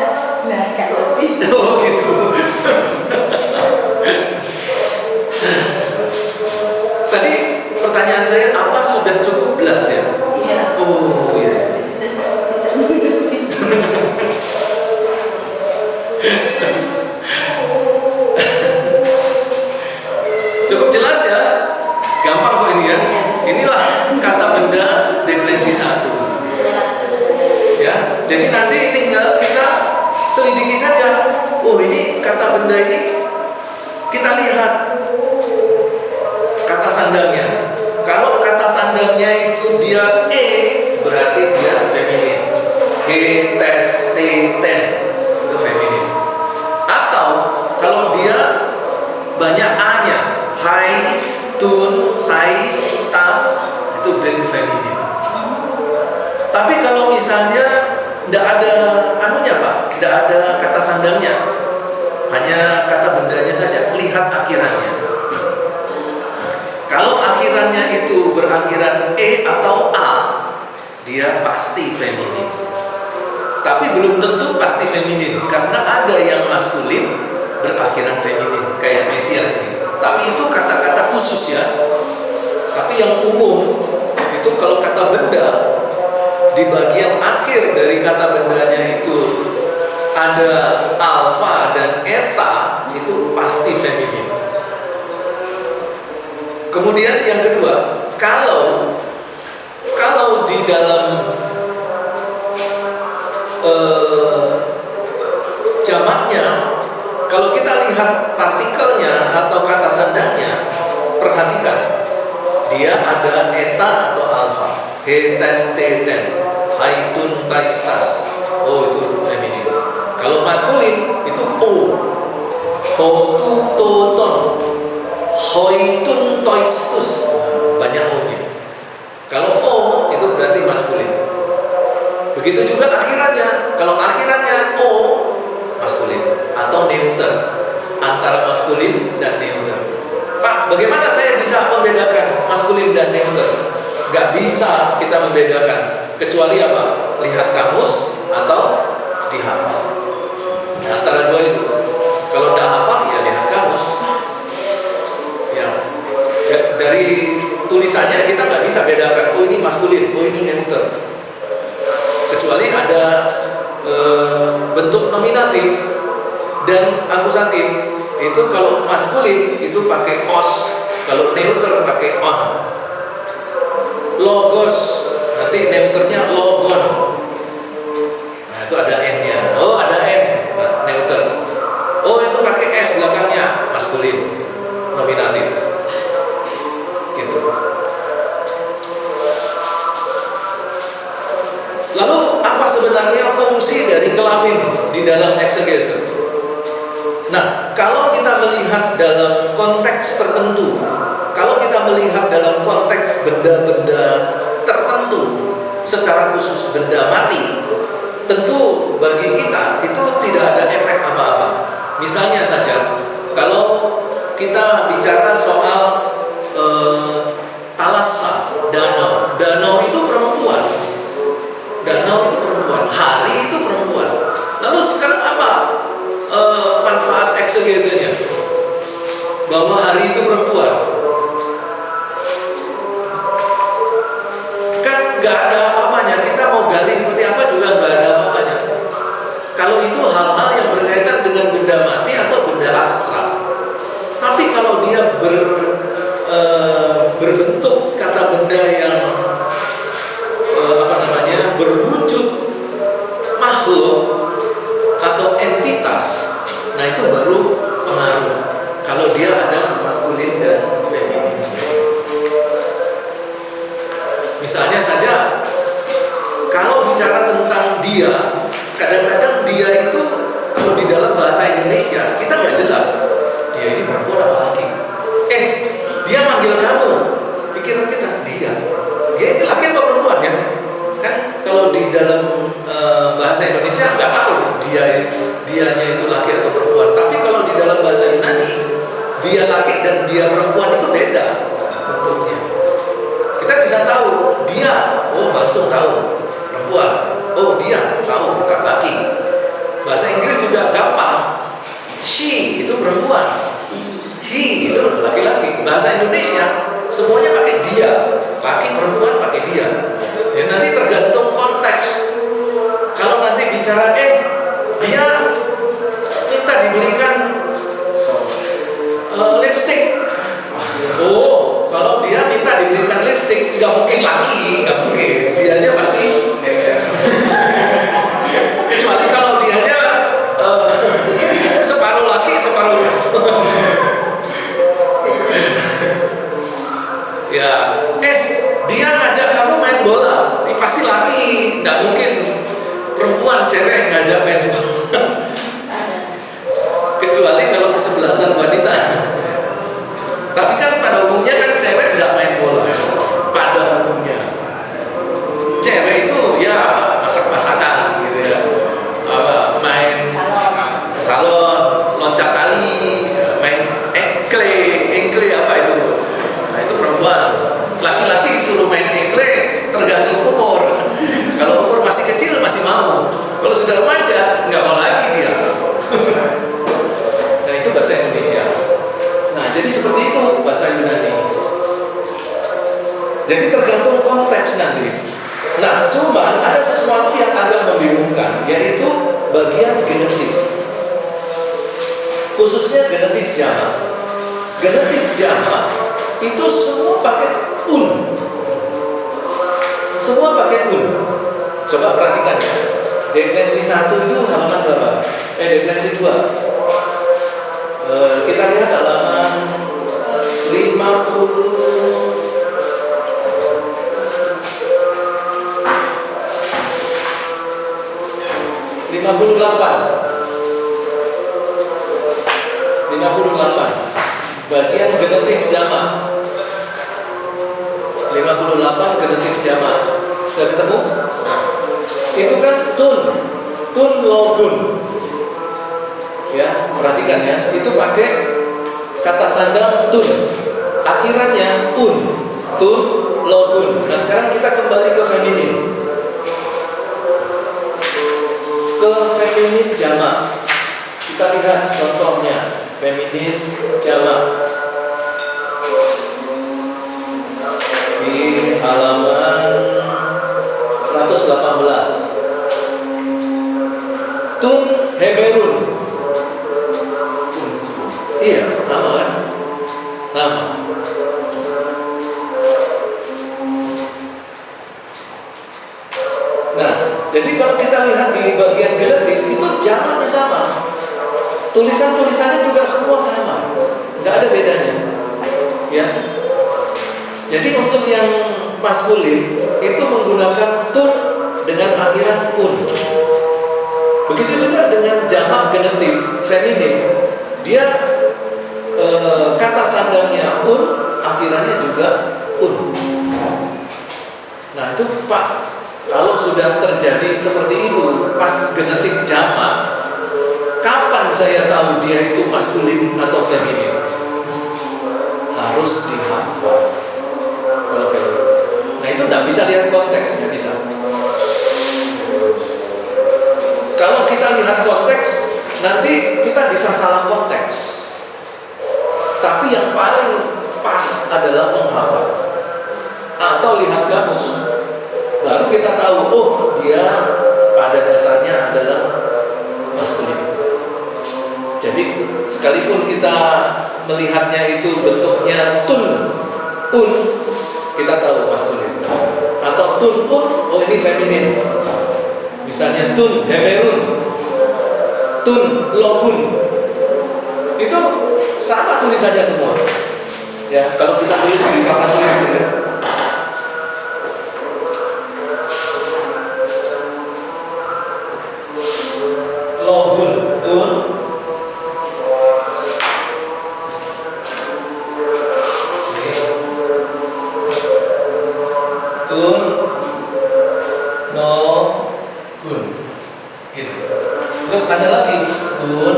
Oh gitu. Tadi pertanyaan saya apa sudah cukup jelas ya? Iya. Oh iya. Cukup jelas ya? Gampang kok ini ya. Inilah kata benda definisi 1. Ya, jadi nanti tinggal kita selidiki saja. Oh ini kata benda ini kita lihat kata sandangnya. Kalau kata sandangnya itu dia berarti dia feminin. He, tes, te, ten itu feminin. Atau kalau dia banyak a-nya, hai, tun, tais, tas, itu berarti feminin. Tapi kalau misalnya tidak ada anunya Pak, tidak ada kata sandangnya, hanya kata bendanya saja, lihat akhirannya. Kalau akhirannya itu berakhiran e atau a, dia pasti feminin. Tapi belum tentu pasti feminin, karena ada yang maskulin berakhiran feminin, kayak Mesias ini. Tapi itu kata-kata khusus ya. Tapi yang umum itu kalau kata benda, di bagian akhir dari kata bendanya itu ada alfa dan eta, itu pasti feminin. Kemudian yang kedua, kalau di dalam jamaknya, kalau kita lihat partikelnya atau kata sandangnya, perhatikan dia ada eta atau alfa. He, tes, te, ten, hai, tun, tais, tas. Oh itu feminin. Kalau maskulin itu o. Ho, tu, to, ton. Hoi, tun, tois, tus. Banyak o-nya. Kalau o itu berarti maskulin. Begitu juga akhirannya. Kalau akhirannya o, maskulin atau neuter, antara maskulin dan neuter. Pak, bagaimana saya bisa membedakan maskulin dan neuter? Gak bisa kita membedakan, kecuali apa? Lihat kamus atau dihafal. Nah, antara dua itu. Kalau tidak hafal, ya lihat kamus. Ya, dari tulisannya kita nggak bisa bedakan. Oh ini maskulin, oh ini neuter. Kecuali ada bentuk nominatif dan akusatif. Itu kalau maskulin itu pakai os, kalau neuter pakai on. Logos, nanti neuternya logon. Nah itu ada n-nya. Oh ada n, nah, neuter. Oh itu pakai s belakangnya, maskulin, nominatif. Gitu. Lalu apa sebenarnya fungsi dari kelamin di dalam eksegese? Nah, kalau kita melihat dalam konteks tertentu, kalau kita melihat dalam konteks benda-benda tertentu, secara khusus benda mati, tentu bagi kita itu tidak ada efek apa-apa. Misalnya saja, kalau kita bicara soal talasa, danau. Danau itu perempuan. Danau itu perempuan. Hari itu perempuan. Lalu sekarang apa manfaat eksegesinya? Bahwa hari itu perempuan. Kan nggak ada apa-apanya. Kita mau gali seperti apa juga nggak ada apa-apanya. Kalau itu hal-hal yang berkaitan dengan benda mati atau benda astral. Tapi kalau dia berbentuk kata benda yang berwujud makhluk atau entitas, nah itu baru pengaruh. Kalau dia ada maskulin dan feminin. Misalnya saja, kalau bicara tentang dia, kadang-kadang dia itu kalau di dalam bahasa Indonesia kita nggak jelas dia ini perempuan apa laki. Dia manggil kamu, pikiran kita dia ini laki atau perempuan ya? Kan kalau di dalam bahasa Indonesia nggak tahu dianya itu laki atau perempuan. Tapi kalau di dalam bahasa Yunani, dia laki dan dia perempuan itu beda bentuknya. Kita bisa tahu dia, oh langsung tahu perempuan. Oh dia tahu kita laki. Bahasa Inggris juga gampang. perempuan. He itu laki-laki. Bahasa Indonesia semuanya pakai dia, laki perempuan pakai dia. Ya, nanti tergantung konteks. Kalau nanti bicara dia minta dibelikan lipstick. Oh, kalau dia minta dibelikan lipstick, nggak mungkin laki, nggak mungkin. Dianya pasti. Kecuali kalau dianya separuh laki, separuh. Ya, dia ngajak kamu main bola, ini pasti laki, nggak mungkin perempuan cewek ngajak main bola. Kecuali kalau kesebelasan wanita. Tapi kan pada umumnya kan cewek nggak main bola. Pada umumnya, cewek itu ya masak-masakan gitu ya, main salon, loncat tali, main engkle apa itu. Nah itu perempuan. Laki-laki suruh main engkle tergantung umur. Kalau umur masih kecil masih mau. Kalau sudah remaja nggak mau lagi dia. Nah itu bahasa Indonesia. Nah jadi seperti itu bahasa Yunani. Jadi tergantung konteks nanti. Nah cuman ada sesuatu yang agak membingungkan, yaitu bagian genetif. Khususnya genetif jamak. Genetif jamak itu semua pakai un. Semua pakai un. Coba perhatikan ya. Deklensi 1 itu halaman berapa? Deklensi 2. Kita lihat halaman 58. Bagian genetif jamak. 58 genetif jamak. Sudah ketemu? Itu kan tun logun. Ya, perhatikan ya. Itu pakai kata sandang tun. Akhirannya tun logun. Nah, sekarang kita kembali ke feminin. Ke feminin jamak. Kita lihat contohnya feminin jamak di halaman 118. Tun heberun. Iya, sama kan? Sama. Nah, jadi kalau kita lihat di bagian genetif itu jamaknya sama. Tulisan-tulisannya juga semua sama, nggak ada bedanya, ya. Jadi untuk yang maskulin itu menggunakan tun dengan akhiran un. Begitu juga dengan jamak genetif feminin, dia kata sandangnya un, akhirannya juga un. Nah itu Pak, kalau sudah terjadi seperti itu pas genetif jamak, kapan saya tahu dia itu maskulin atau feminin? Harus dihafal. Kalau gitu. Nah itu nggak bisa lihat konteks, nggak bisa. Kalau kita lihat konteks, nanti kita bisa salah konteks. Tapi yang paling pas adalah menghafal atau lihat kamus. Baru kita tahu, oh dia pada dasarnya adalah maskulin. Jadi sekalipun kita melihatnya itu bentuknya un, kita tahu maskulin. Atau un, oh ini feminin. Misalnya tun hemerun, tun logun. Itu sama tulisannya semua. Ya, kalau kita tulis di papan tulis gitu. Logun, tun gitu. Terus ada lagi tun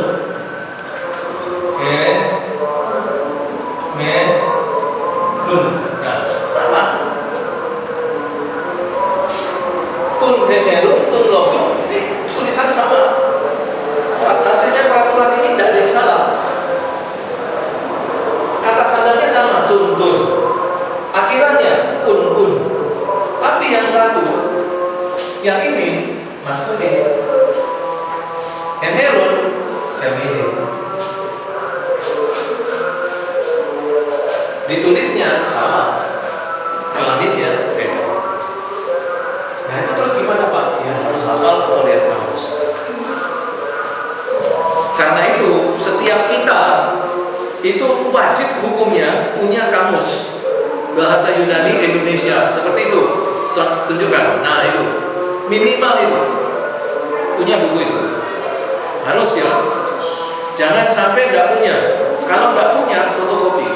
lun. Nah, sama. Tun hemerun, tun logun, ini tulisan sama. Artinya peraturan ini tidak ada yang salah. Yang ini maskulin, hemeron feminin. Ditulisnya sama, kelaminnya beda. Nah itu terus gimana Pak? Ya harus hafal atau lihat kamus. Karena itu setiap kita itu wajib hukumnya punya kamus bahasa Yunani Indonesia seperti itu. Tunjukkan. Nah itu minimal itu punya buku itu harus ya. Jangan sampai tidak punya. Kalau tidak punya fotokopi.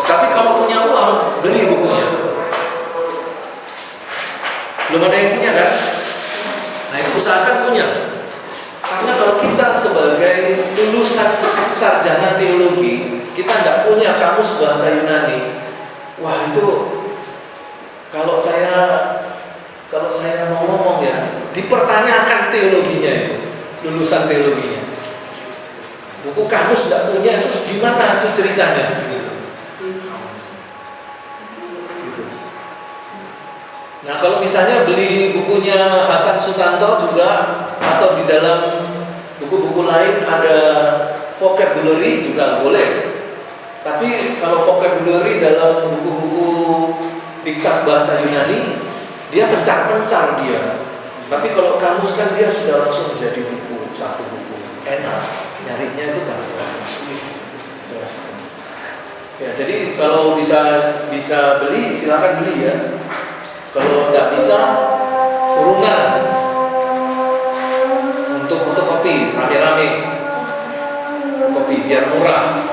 Tapi kalau punya uang beli bukunya. Belum ada yang punya kan? Nah itu usahakan punya. Karena kalau kita sebagai lulusan sarjana teologi, kita tidak punya kamus bahasa Yunani, wah itu kalau saya mau ngomong ya, dipertanyakan teologinya itu, lulusan teologinya. Buku kamus tidak punya, terus gimana itu ceritanya? Gitu. Nah kalau misalnya beli bukunya Hasan Sutanto juga, atau di dalam buku-buku lain ada vocabulary juga boleh. Tapi kalau vocabulary dalam buku-buku diktat bahasa Yunani, dia pencar-pencar dia. Tapi kalau kamus kan dia sudah langsung jadi buku, satu buku. Enak, nyarinya itu gampang. Ya, jadi kalau bisa beli, silakan beli ya. Kalau tidak bisa, urunan untuk fotokopi rame-rame, fotokopi biar murah.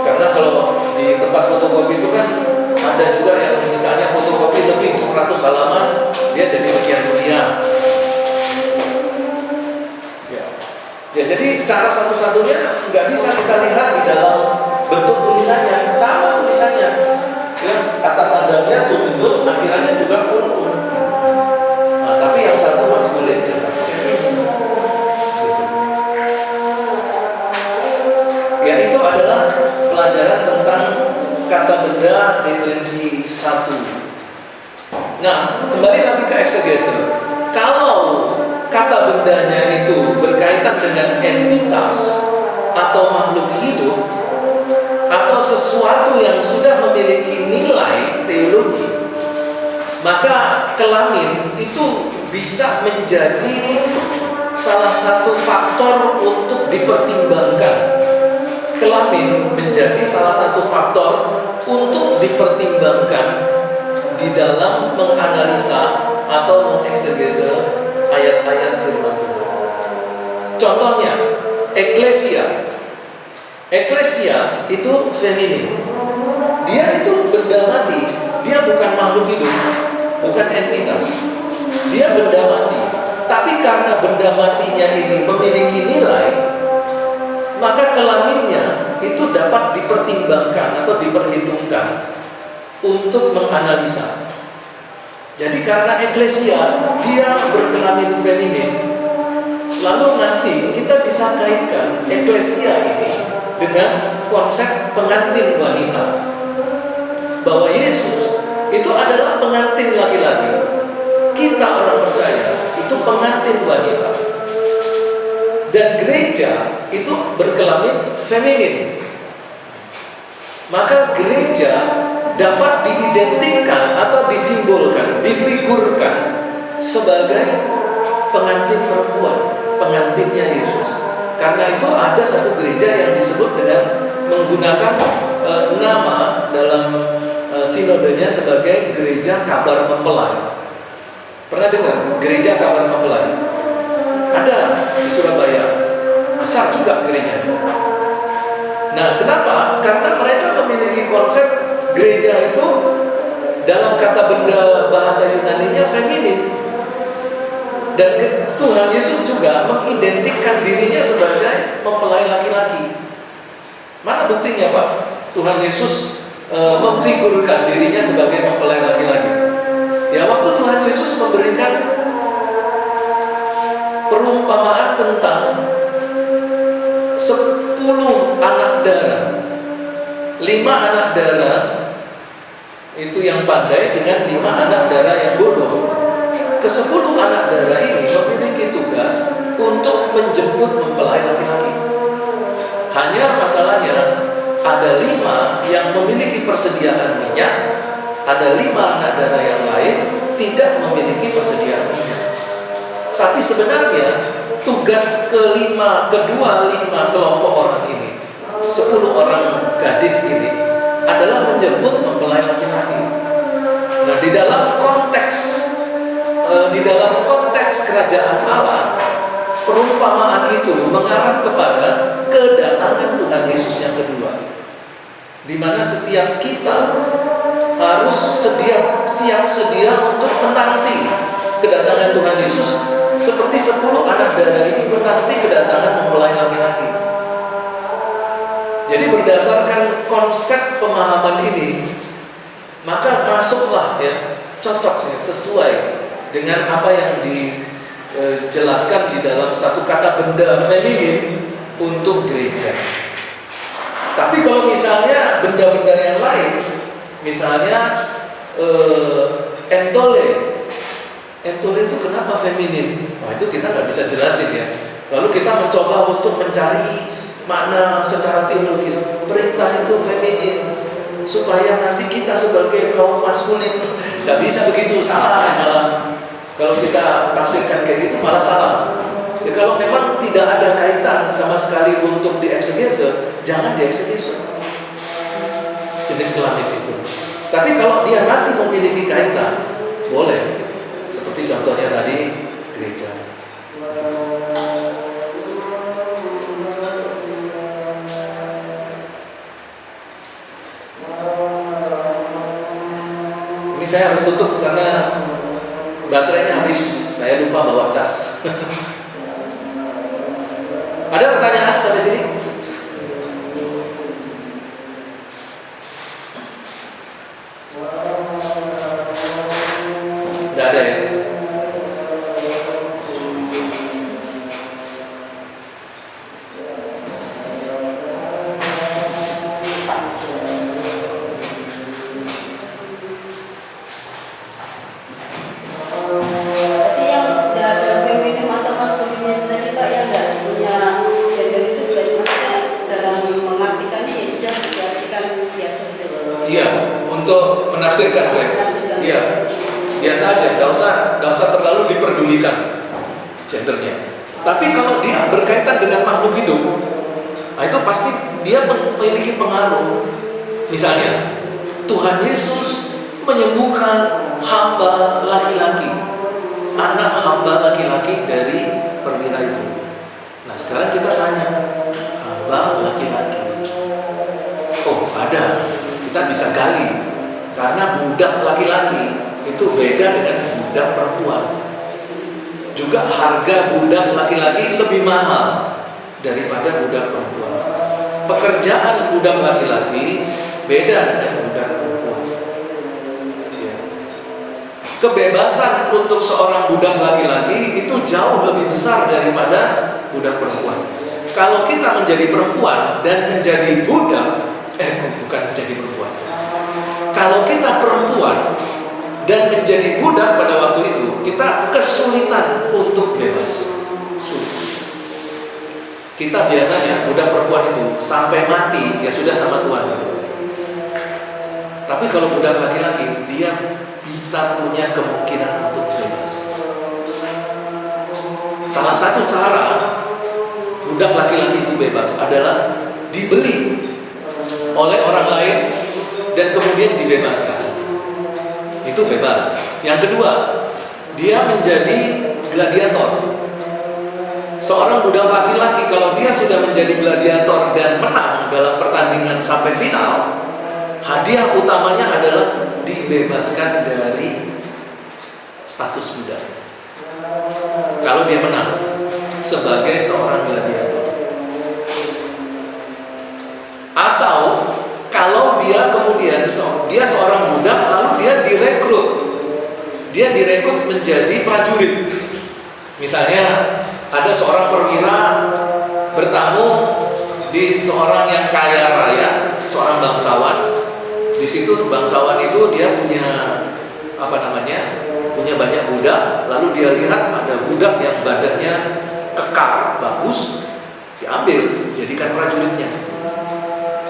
Karena kalau di tempat fotokopi itu kan ada juga yang misalnya fotokopi lebih 100 halaman, dia jadi sekian rupiah. Ya, jadi cara satu-satunya nggak bisa kita lihat di dalam bentuk tulisannya, sama tulisannya. Ya, kata sadamnya tuntun, akhirannya juga pun. Nah, tapi yang satu maskulin, yang satu feminin. Gitu. Ya, itu adalah pelajaran tentang kata benda definisi 1. Nah, kembali lagi ke exegese. Kalau kata bendanya itu berkaitan dengan entitas atau makhluk hidup atau sesuatu yang sudah memiliki nilai teologi, maka kelamin itu bisa menjadi salah satu faktor untuk dipertimbangkan. Kelamin menjadi salah satu faktor untuk dipertimbangkan di dalam menganalisa atau mengeksegese ayat-ayat firman Tuhan. Contohnya, eklesia. Eklesia itu feminin. Dia itu benda mati. Dia bukan makhluk hidup, bukan entitas. Dia benda mati. Tapi karena benda matinya ini memiliki nilai, maka kelaminnya itu dapat dipertimbangkan atau diperhitungkan untuk menganalisa. Jadi karena eklesia dia berkelamin feminin, lalu nanti kita bisa kaitkan eklesia ini dengan konsep pengantin wanita, bahwa Yesus itu adalah pengantin laki-laki, kita orang percaya itu pengantin wanita, dan gereja itu berkelamin feminin. Maka gereja dapat diidentikan atau disimbolkan, difigurkan sebagai pengantin perempuan, pengantinnya Yesus. Karena itu ada satu gereja yang disebut dengan menggunakan nama dalam sinodenya sebagai gereja kabar mempelai. Pernah dengar gereja kabar mempelai? Ada di Surabaya, besar juga gerejanya. Nah, kenapa? Karena mereka memiliki konsep gereja itu dalam kata benda bahasa Yunaninya feminin. Dan Tuhan Yesus juga mengidentikan dirinya sebagai mempelai laki-laki. Mana buktinya Pak? Tuhan Yesus memfigurkan dirinya sebagai mempelai laki-laki. Ya, waktu Tuhan Yesus memberikan perumpamaan tentang 10 anak darah, 5 anak darah itu yang pandai dengan 5 anak darah yang bodoh. ke-10 anak darah ini memiliki tugas untuk menjemput mempelai laki-laki. Hanya masalahnya ada 5 yang memiliki persediaan minyak, ada 5 anak darah yang lain tidak memiliki persediaan minyak. Tapi sebenarnya tugas kedua 5 kelompok orang ini, 10 orang gadis ini adalah menjemput mempelai laki-laki. Nah, di dalam konteks kerajaan Allah, perumpamaan itu mengarah kepada kedatangan Tuhan Yesus yang kedua, di mana setiap kita harus siap sedia untuk menanti kedatangan Tuhan Yesus, seperti 10 anak darah ini menanti kedatangan mempelai laki-laki. Jadi berdasarkan konsep pemahaman ini, maka masuklah cocok sesuai dengan apa yang dijelaskan di dalam satu kata benda feminin untuk gereja. Tapi kalau misalnya benda-benda yang lain, misalnya entole itu kenapa feminin? Wah, itu kita nggak bisa jelasin ya. Lalu kita mencoba untuk mencari makna secara teologis. Perintah itu feminin supaya nanti kita sebagai kaum maskulin. Nggak bisa begitu, salah malah. Kalau kita tafsirkan kayak gitu malah salah. Ya, kalau memang tidak ada kaitan sama sekali untuk dieksegese, jangan dieksegese jenis kelamin itu. Tapi kalau dia masih memiliki kaitan, boleh. Seperti contohnya tadi gereja. Ini saya harus tutup karena baterainya habis. Saya lupa bawa cas. Ada pertanyaan sampai sini? Tidak ada ya? Iya, untuk menafsirkan iya, biasa aja, nggak usah terlalu diperdulikan gendernya. Tapi kalau dia berkaitan dengan makhluk hidup, nah itu pasti dia memiliki pengaruh. Misalnya, Tuhan Yesus menyembuhkan hamba laki-laki, anak hamba laki-laki dari perwira itu. Nah sekarang kita tanya, hamba laki-laki, oh ada. Kita bisa gali, karena budak laki-laki itu beda dengan budak perempuan. Juga harga budak laki-laki lebih mahal daripada budak perempuan. Pekerjaan budak laki-laki beda dengan budak perempuan. Ya. Kebebasan untuk seorang budak laki-laki itu jauh lebih besar daripada budak perempuan. Kalau kita menjadi perempuan dan menjadi budak, bukan menjadi perempuan. Kalau kita perempuan dan menjadi budak pada waktu itu, kita kesulitan untuk bebas. Kita biasanya budak perempuan itu sampai mati ya sudah sama Tuhan. Tapi kalau budak laki-laki, dia bisa punya kemungkinan untuk bebas. Salah satu cara budak laki-laki itu bebas adalah dibeli oleh orang lain dan kemudian dibebaskan. Itu bebas. Yang kedua, dia menjadi gladiator. Seorang budak laki-laki kalau dia sudah menjadi gladiator dan menang dalam pertandingan sampai final, hadiah utamanya adalah dibebaskan dari status budak. Kalau dia menang sebagai seorang gladiator. Atau kalau dia kemudian dia seorang budak lalu dia direkrut menjadi prajurit. Misalnya ada seorang perwira bertamu di seorang yang kaya raya, seorang bangsawan. Di situ bangsawan itu dia punya punya banyak budak, lalu dia lihat ada budak yang badannya kekar, bagus, diambil, jadikan prajuritnya.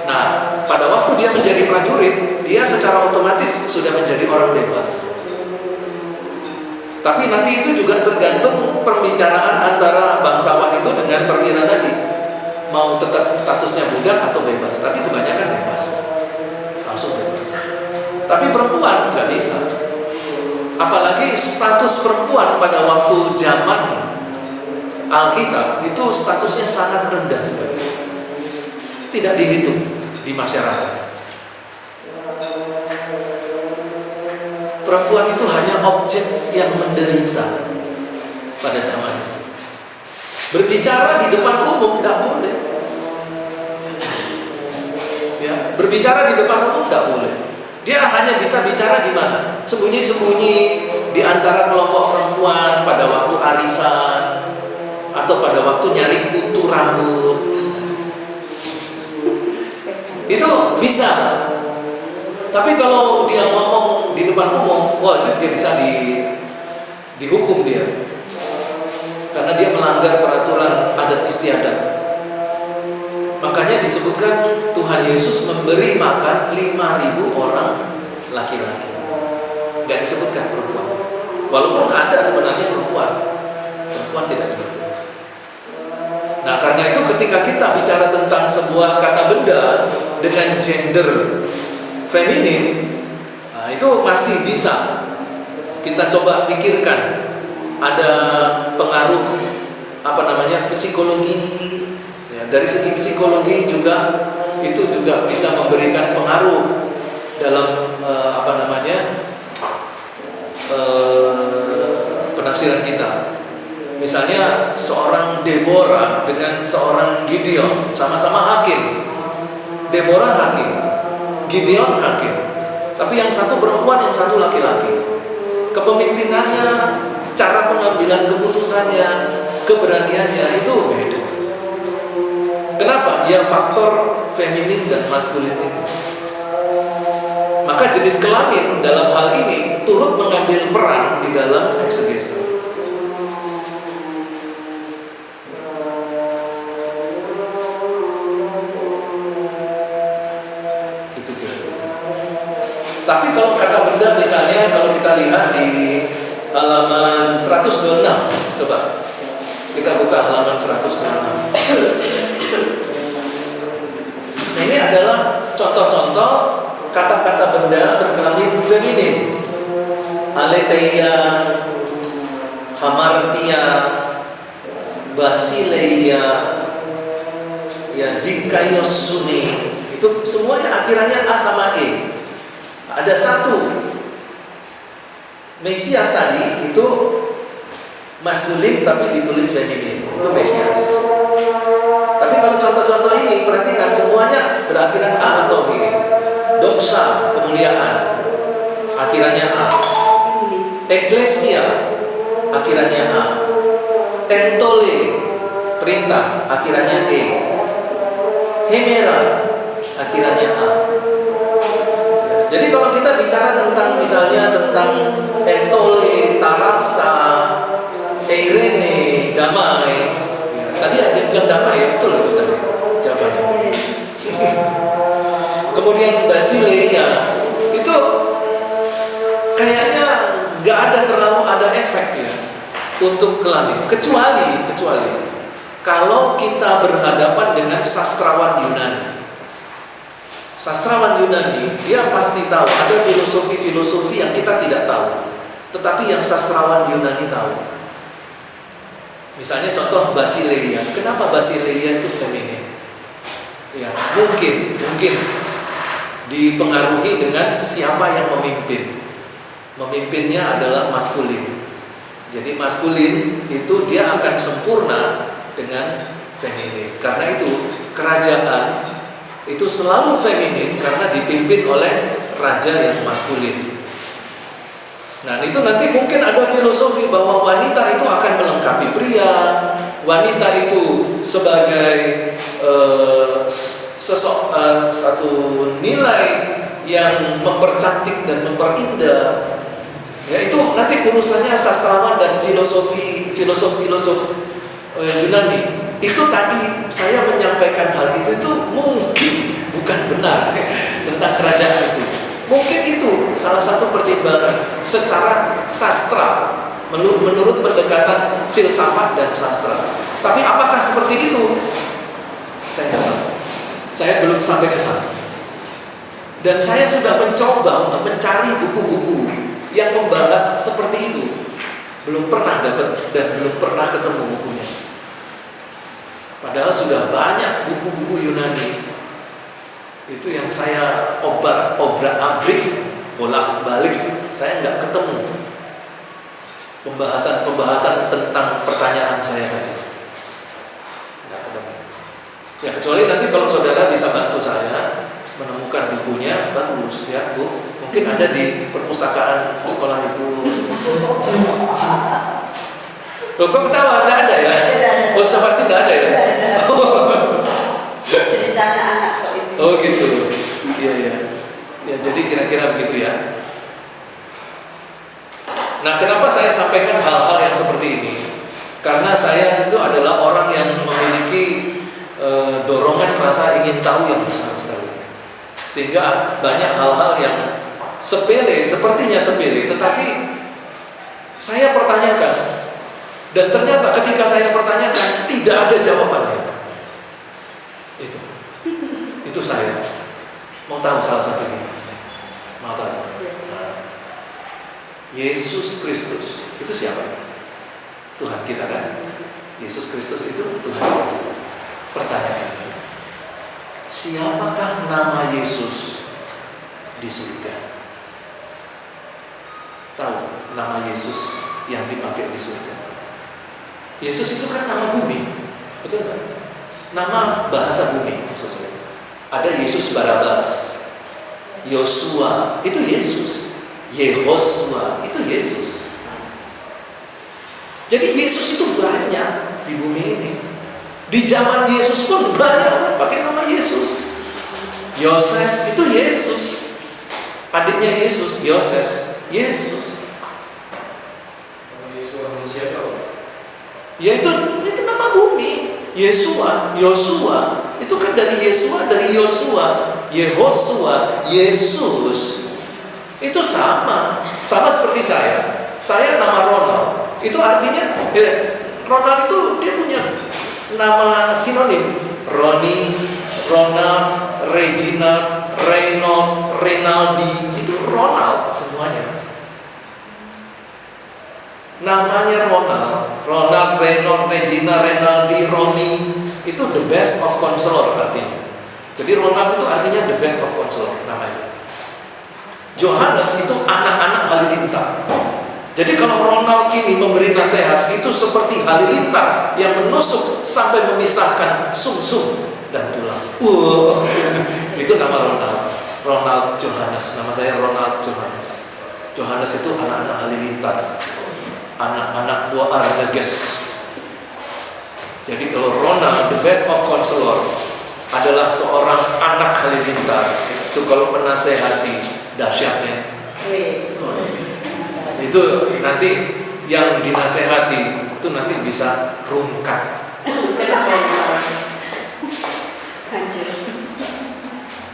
Nah, pada waktu dia menjadi prajurit, dia secara otomatis sudah menjadi orang bebas. Tapi nanti itu juga tergantung pembicaraan antara bangsawan itu dengan perwira tadi, mau tetap statusnya budak atau bebas. Tapi kebanyakan bebas, langsung bebas. Tapi perempuan nggak bisa. Apalagi status perempuan pada waktu zaman Alkitab itu statusnya sangat rendah sekali, tidak dihitung di masyarakat. Perempuan itu hanya objek yang menderita pada zaman itu. Berbicara di depan umum tidak boleh. Ya, berbicara di depan umum tidak boleh. Dia hanya bisa bicara di mana? Sembunyi-sembunyi di antara kelompok perempuan pada waktu arisan atau pada waktu nyari kutu rambut. Itu bisa. Tapi kalau dia ngomong di depan umum, wah itu dia bisa dihukum dia, karena dia melanggar peraturan adat istiadat. Makanya disebutkan Tuhan Yesus memberi makan 5.000 orang laki-laki. Gak disebutkan perempuan. Walaupun ada sebenarnya perempuan tidak gitu. Nah karena itu ketika kita bicara tentang sebuah kata benda dengan gender feminin, nah itu masih bisa kita coba pikirkan. Ada pengaruh psikologi ya, dari segi psikologi juga itu juga bisa memberikan pengaruh dalam penafsiran kita. Misalnya seorang Deborah dengan seorang Gideon sama-sama hakim. Deborah hakim, Gideon hakim, tapi yang satu perempuan, yang satu laki-laki. Kepemimpinannya, cara pengambilan keputusannya, keberaniannya itu beda. Kenapa? Ya faktor feminin dan maskulin itu. Maka jenis kelamin dalam hal ini turut mengambil peran di dalam eksegese. Tapi kalau kata benda misalnya, kalau kita lihat di halaman 126, coba kita buka halaman 126. Nah, ini adalah contoh-contoh kata-kata benda berkelamin feminin. Aletheia, hamartia, basileia, ya dikaiosune, itu semuanya akhirannya A sama E. Ada satu Mesias tadi itu maskulin tapi ditulis feminin, itu Mesias. Tapi kalau contoh-contoh ini perhatikan semuanya berakhiran A atau E. Doxa, kemuliaan, akhirannya A. Eklesia, akhirannya A. Entole, perintah, akhirannya E. Hemera, akhirannya A. Jadi kalau kita bicara tentang misalnya tentang entole, tarasa, eirene, damai, tadi ada yang bilang damai ya, betul itu tadi jawabannya. Kemudian basileia itu kayaknya nggak terlalu ada efek ya untuk kelamin, kecuali kalau kita berhadapan dengan sastrawan Yunani. Sastrawan Yunani, dia pasti tahu ada filosofi-filosofi yang kita tidak tahu, tetapi yang sastrawan Yunani tahu. Misalnya contoh Basileia. Kenapa Basileia itu feminin? Ya, mungkin dipengaruhi dengan siapa yang memimpin. Memimpinnya adalah maskulin. Jadi maskulin itu dia akan sempurna dengan feminin. Karena itu kerajaan itu selalu feminin karena dipimpin oleh raja yang maskulin. Nah itu nanti mungkin ada filosofi bahwa wanita itu akan melengkapi pria, wanita itu sebagai satu nilai yang mempercantik dan memperindah. Ya itu nanti nanti urusannya sastrawan dan filosof Yunani. Itu tadi saya menyampaikan hal itu mungkin bukan benar tentang kerajaan itu. Mungkin itu salah satu pertimbangan secara sastra menurut pendekatan filsafat dan sastra. Tapi apakah seperti itu? Saya tidak tahu. Saya belum sampai ke sana. Dan saya sudah mencoba untuk mencari buku-buku yang membahas seperti itu. Belum pernah dapat dan belum pernah ketemu bukunya. Padahal sudah banyak buku-buku Yunani. Itu yang saya obrak-abrik, bolak-balik, saya nggak ketemu pembahasan tentang pertanyaan saya tadi. Nggak ketemu. Ya kecuali nanti kalau saudara bisa bantu saya menemukan bukunya, bagus ya Bu. Mungkin ada di perpustakaan sekolah Ibu. Loh, kok ketawa? Nggak ada ya? Oh, sudah pasti nggak ada ya? Cerita anak-anak kok itu. Oh gitu. Iya. Ya jadi kira-kira begitu ya. Nah, kenapa saya sampaikan hal-hal yang seperti ini? Karena saya itu adalah orang yang memiliki dorongan rasa ingin tahu yang besar sekali. Sehingga banyak hal-hal yang sepele, sepertinya sepele, tetapi saya pertanyakan. Dan ternyata ketika saya pertanyakan, tidak ada jawabannya. Itu saya. Mau tahu salah satunya? Mau tahu? Nah, Yesus Kristus itu siapa? Tuhan kita kan? Yesus Kristus itu Tuhan kita. Pertanyaannya, siapakah nama Yesus di surga? Tahu nama Yesus yang dipakai di surga? Yesus itu kan nama bumi, betul kan? Nama bahasa bumi maksud saya. Ada Yesus Barabas, Yosua itu Yesus, Yehosua itu Yesus. Jadi Yesus itu banyak di bumi ini. Di zaman Yesus pun banyak orang pakai nama Yesus. Yoses itu Yesus, adiknya Yesus, Yoses, Yesus. Ya itu nama bumi. Yosua itu kan dari Yesua, dari Yosua, Yehosua, Yesus. Itu sama seperti saya. Saya nama Ronald. Itu artinya Ronald itu dia punya nama sinonim. Roni, Ronald, Regina, Reynold, Renaldi. Itu Ronald semuanya. Namanya Ronald, Reynold, Regina, Renaldi, Roni. Itu the best of counselor artinya. Jadi Ronald itu artinya the best of counselor namanya. Johannes itu anak-anak halilintar. Jadi kalau Ronald ini memberi nasihat, itu seperti halilintar yang menusuk sampai memisahkan sumsum dan tulang. Itu nama Ronald Johannes. Nama saya Ronald Johannes. Johannes itu anak-anak halilintar, anak-anak buah Arneges. Jadi kalau Ronald, the best of counselor, adalah seorang anak halilintar. Itu kalau menasehati dahsyatnya. Itu nanti yang dinasehati itu nanti bisa rungkat.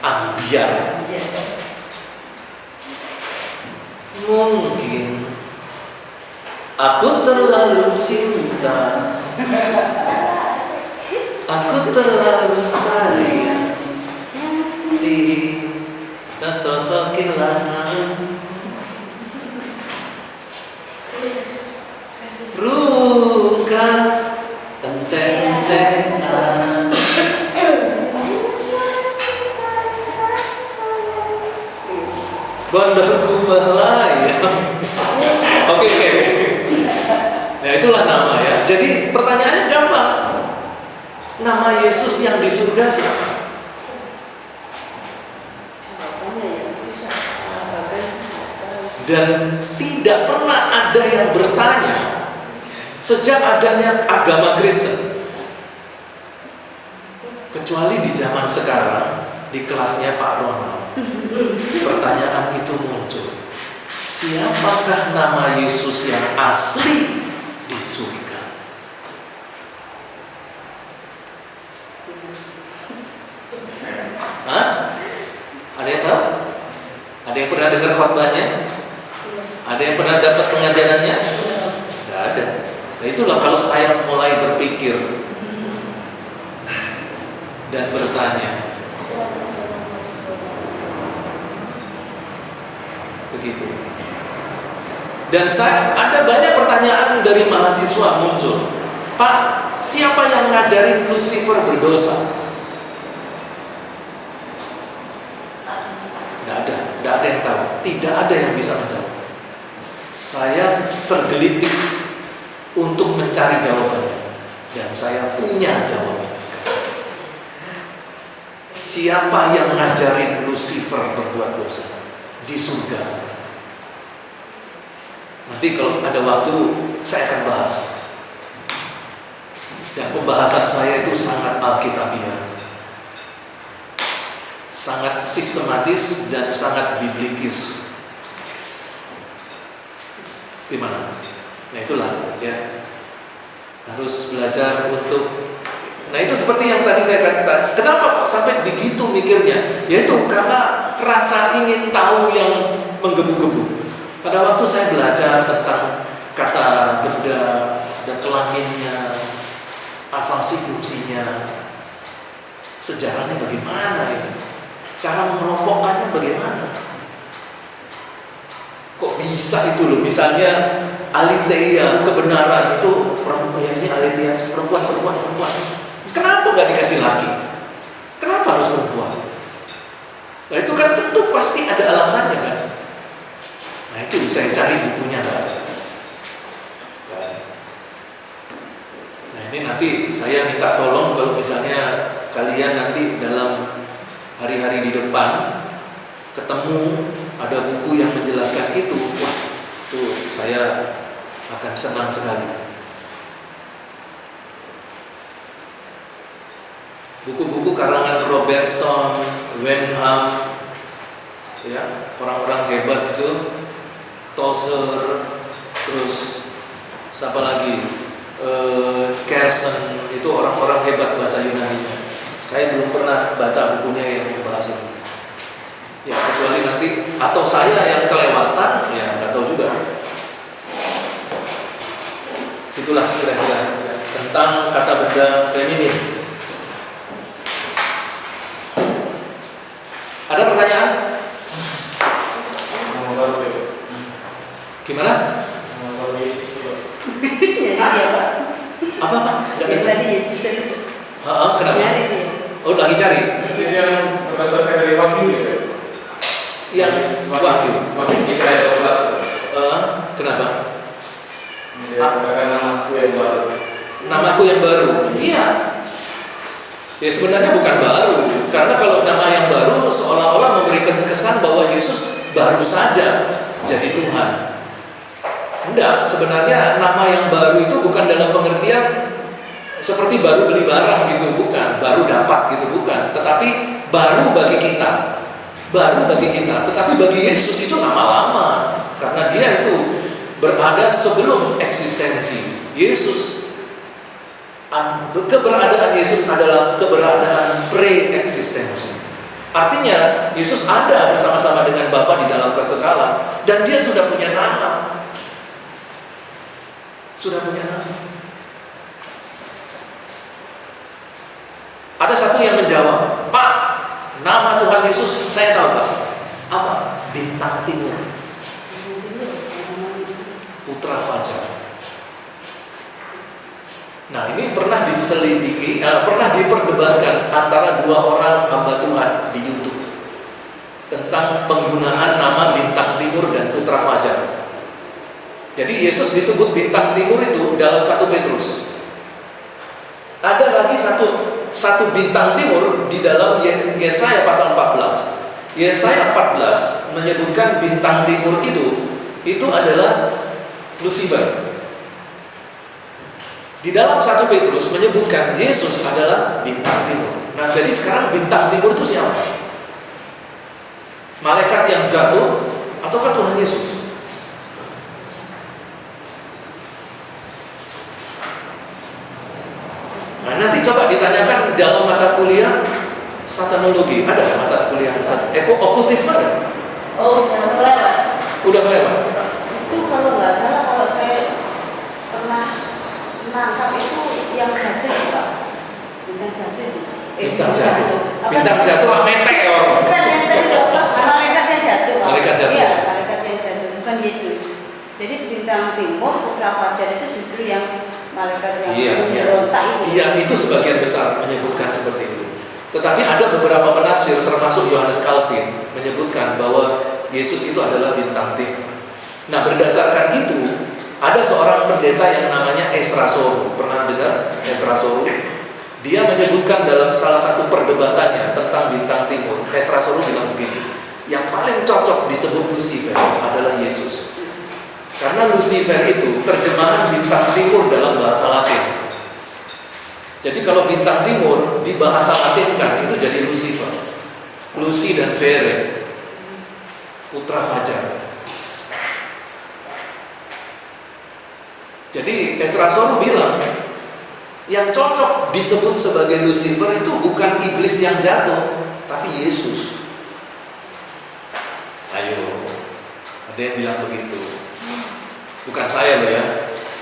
Ambiar. Mungkin aku terlalu cinta, aku terlalu sayang di sosok kehilangan. Rungkat enteng-entengan, bandarku melayang. Oke. Nah itulah nama ya. Jadi pertanyaannya gampang. Nama Yesus yang di surga siapa? Dan tidak pernah ada yang bertanya sejak adanya agama Kristen, kecuali di zaman sekarang di kelasnya Pak Ronald, pertanyaan itu muncul. Siapakah nama Yesus yang asli di surga? Hah? Ada yang tahu? Ada yang pernah dengar khotbahnya? Ada yang pernah dapat pengajarannya? Tidak ada. Nah itulah kalau saya mulai berpikir dan bertanya. Begitu. Dan ada banyak pertanyaan dari mahasiswa muncul. Pak, siapa yang ngajarin Lucifer berdosa? Tidak ada yang tahu. Tidak ada yang bisa menjawab. Saya tergelitik untuk mencari jawabannya. Dan saya punya jawabannya sekarang. Siapa yang ngajarin Lucifer berbuat dosa? Di surga sana. Nanti kalau ada waktu saya akan bahas. Dan pembahasan saya itu sangat alkitabiah, sangat sistematis dan sangat biblikis. Gimana? Nah itulah ya, harus belajar untuk. Nah itu seperti yang tadi saya katakan. Kenapa kok sampai begitu mikirnya? Yaitu karena rasa ingin tahu yang menggebu-gebu. Pada waktu saya belajar tentang kata benda dan kelaminnya, apa sih fungsinya, sejarahnya bagaimana ini, cara mengelompokkannya bagaimana, kok bisa itu loh. Misalnya aletheia, kebenaran itu ya ini aletheia perempuan. Kenapa nggak dikasih laki? Kenapa harus perempuan? Nah itu kan tentu pasti ada alasannya kan. Nah itu saya cari bukunya nggak ada. Nah ini nanti saya minta tolong kalau misalnya kalian nanti dalam hari-hari di depan ketemu ada buku yang menjelaskan itu, wah itu saya akan senang sekali. Buku-buku karangan Robertson, Wenham, ya orang-orang hebat itu, Tozer, terus siapa lagi, Kersen, itu orang-orang hebat bahasa Yunani. Saya belum pernah baca bukunya yang membahas ini. Ya kecuali nanti atau saya yang kelewatan, ya nggak tahu juga. Itulah kira-kira tentang kata benda feminin. Ada pertanyaan? Gimana? Apa? Yang tadi Yesus tadi. Kenapa? Oh lagi cari? Itu yang berdasarkan dari Wahyu ya? Yang Wahyu. Wahyu 3:12. Kenapa? Dia mengatakan namaku yang baru. Namaku yang baru. Iya. Ya sebenarnya bukan baru, karena kalau nama yang baru seolah-olah memberikan kesan bahwa Yesus baru saja jadi Tuhan. Enggak, sebenarnya nama yang baru itu bukan dalam pengertian seperti baru beli barang gitu, bukan, baru dapat gitu, bukan, tetapi baru bagi kita. Baru bagi kita, tetapi bagi Yesus itu nama lama, karena dia itu berada sebelum eksistensi. Keberadaan Yesus adalah keberadaan pre-eksistensi. Artinya Yesus ada bersama-sama dengan Bapa di dalam kekekalan, dan dia sudah punya nama. Sudah punya nama. Ada satu yang menjawab, Pak, nama Tuhan Yesus saya tahu Pak. Apa? Bintang Timur, Putra Fajar. Nah ini pernah diselidiki, pernah diperdebatkan antara dua orang hamba Tuhan di YouTube tentang penggunaan nama Bintang Timur dan Putra Fajar. Jadi Yesus disebut Bintang Timur itu dalam 1 Petrus. Ada lagi satu bintang timur di dalam Yesaya pasal 14. Yesaya 14 menyebutkan bintang timur itu adalah Lucifer. Di dalam 1 Petrus menyebutkan Yesus adalah bintang timur. Nah, jadi sekarang bintang timur itu siapa? Malaikat yang jatuh ataukah Tuhan Yesus? Nah, nanti coba ditanyakan dalam mata kuliah satanologi, ada mata kuliah okultisme ada? Oh, jangan kelewat. Udah kelewat? Itu kalau nggak salah, kalau saya pernah menangkap itu yang jatuh ya, Pak. Bintang jatuh. Bintang jatuh. Bintang jatuh lah meteor. Bukan yang tadi Bapak, malaikat yang jatuh, Pak. Malaikat jatuh. Iya, malaikat yang jatuh, bukan Yesus. Jadi bintang timur, putra fajar itu justru yang malaikat yang memberontak itu. Iya, itu sebagian besar menyebutkan seperti itu. Tetapi ada beberapa penafsir, termasuk Yohanes Calvin, menyebutkan bahwa Yesus itu adalah bintang timur. Nah, berdasarkan itu, ada seorang pendeta yang namanya Ezra Soru. Pernah dengar Ezra Soru? Dia menyebutkan dalam salah satu perdebatannya tentang bintang timur, Ezra Soru bilang begini, yang paling cocok disebut Lucifer adalah Yesus. Karena Lucifer itu terjemahan bintang timur dalam bahasa Latin. Jadi kalau bintang timur di bahasa Latinkan itu jadi Lucifer. Lucy dan Vere, putra fajar. Jadi Ezra Soru bilang, yang cocok disebut sebagai Lucifer itu bukan iblis yang jatuh, tapi Yesus. Ayo, ada yang bilang begitu. Bukan saya loh ya,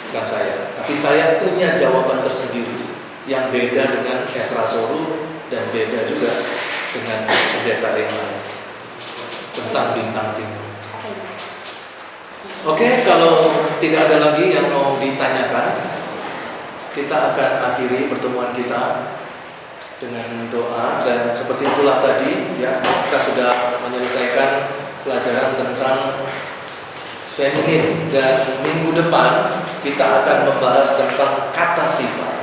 bukan saya. Tapi saya punya jawaban tersendiri yang beda dengan Ezra Soru dan beda juga dengan pendeta yang lain tentang bintang timur. Oke, kalau tidak ada lagi yang mau ditanyakan, kita akan akhiri pertemuan kita dengan doa. Dan seperti itulah tadi ya, kita sudah menyelesaikan pelajaran tentang feminin, dan minggu depan kita akan membahas tentang kata sifat.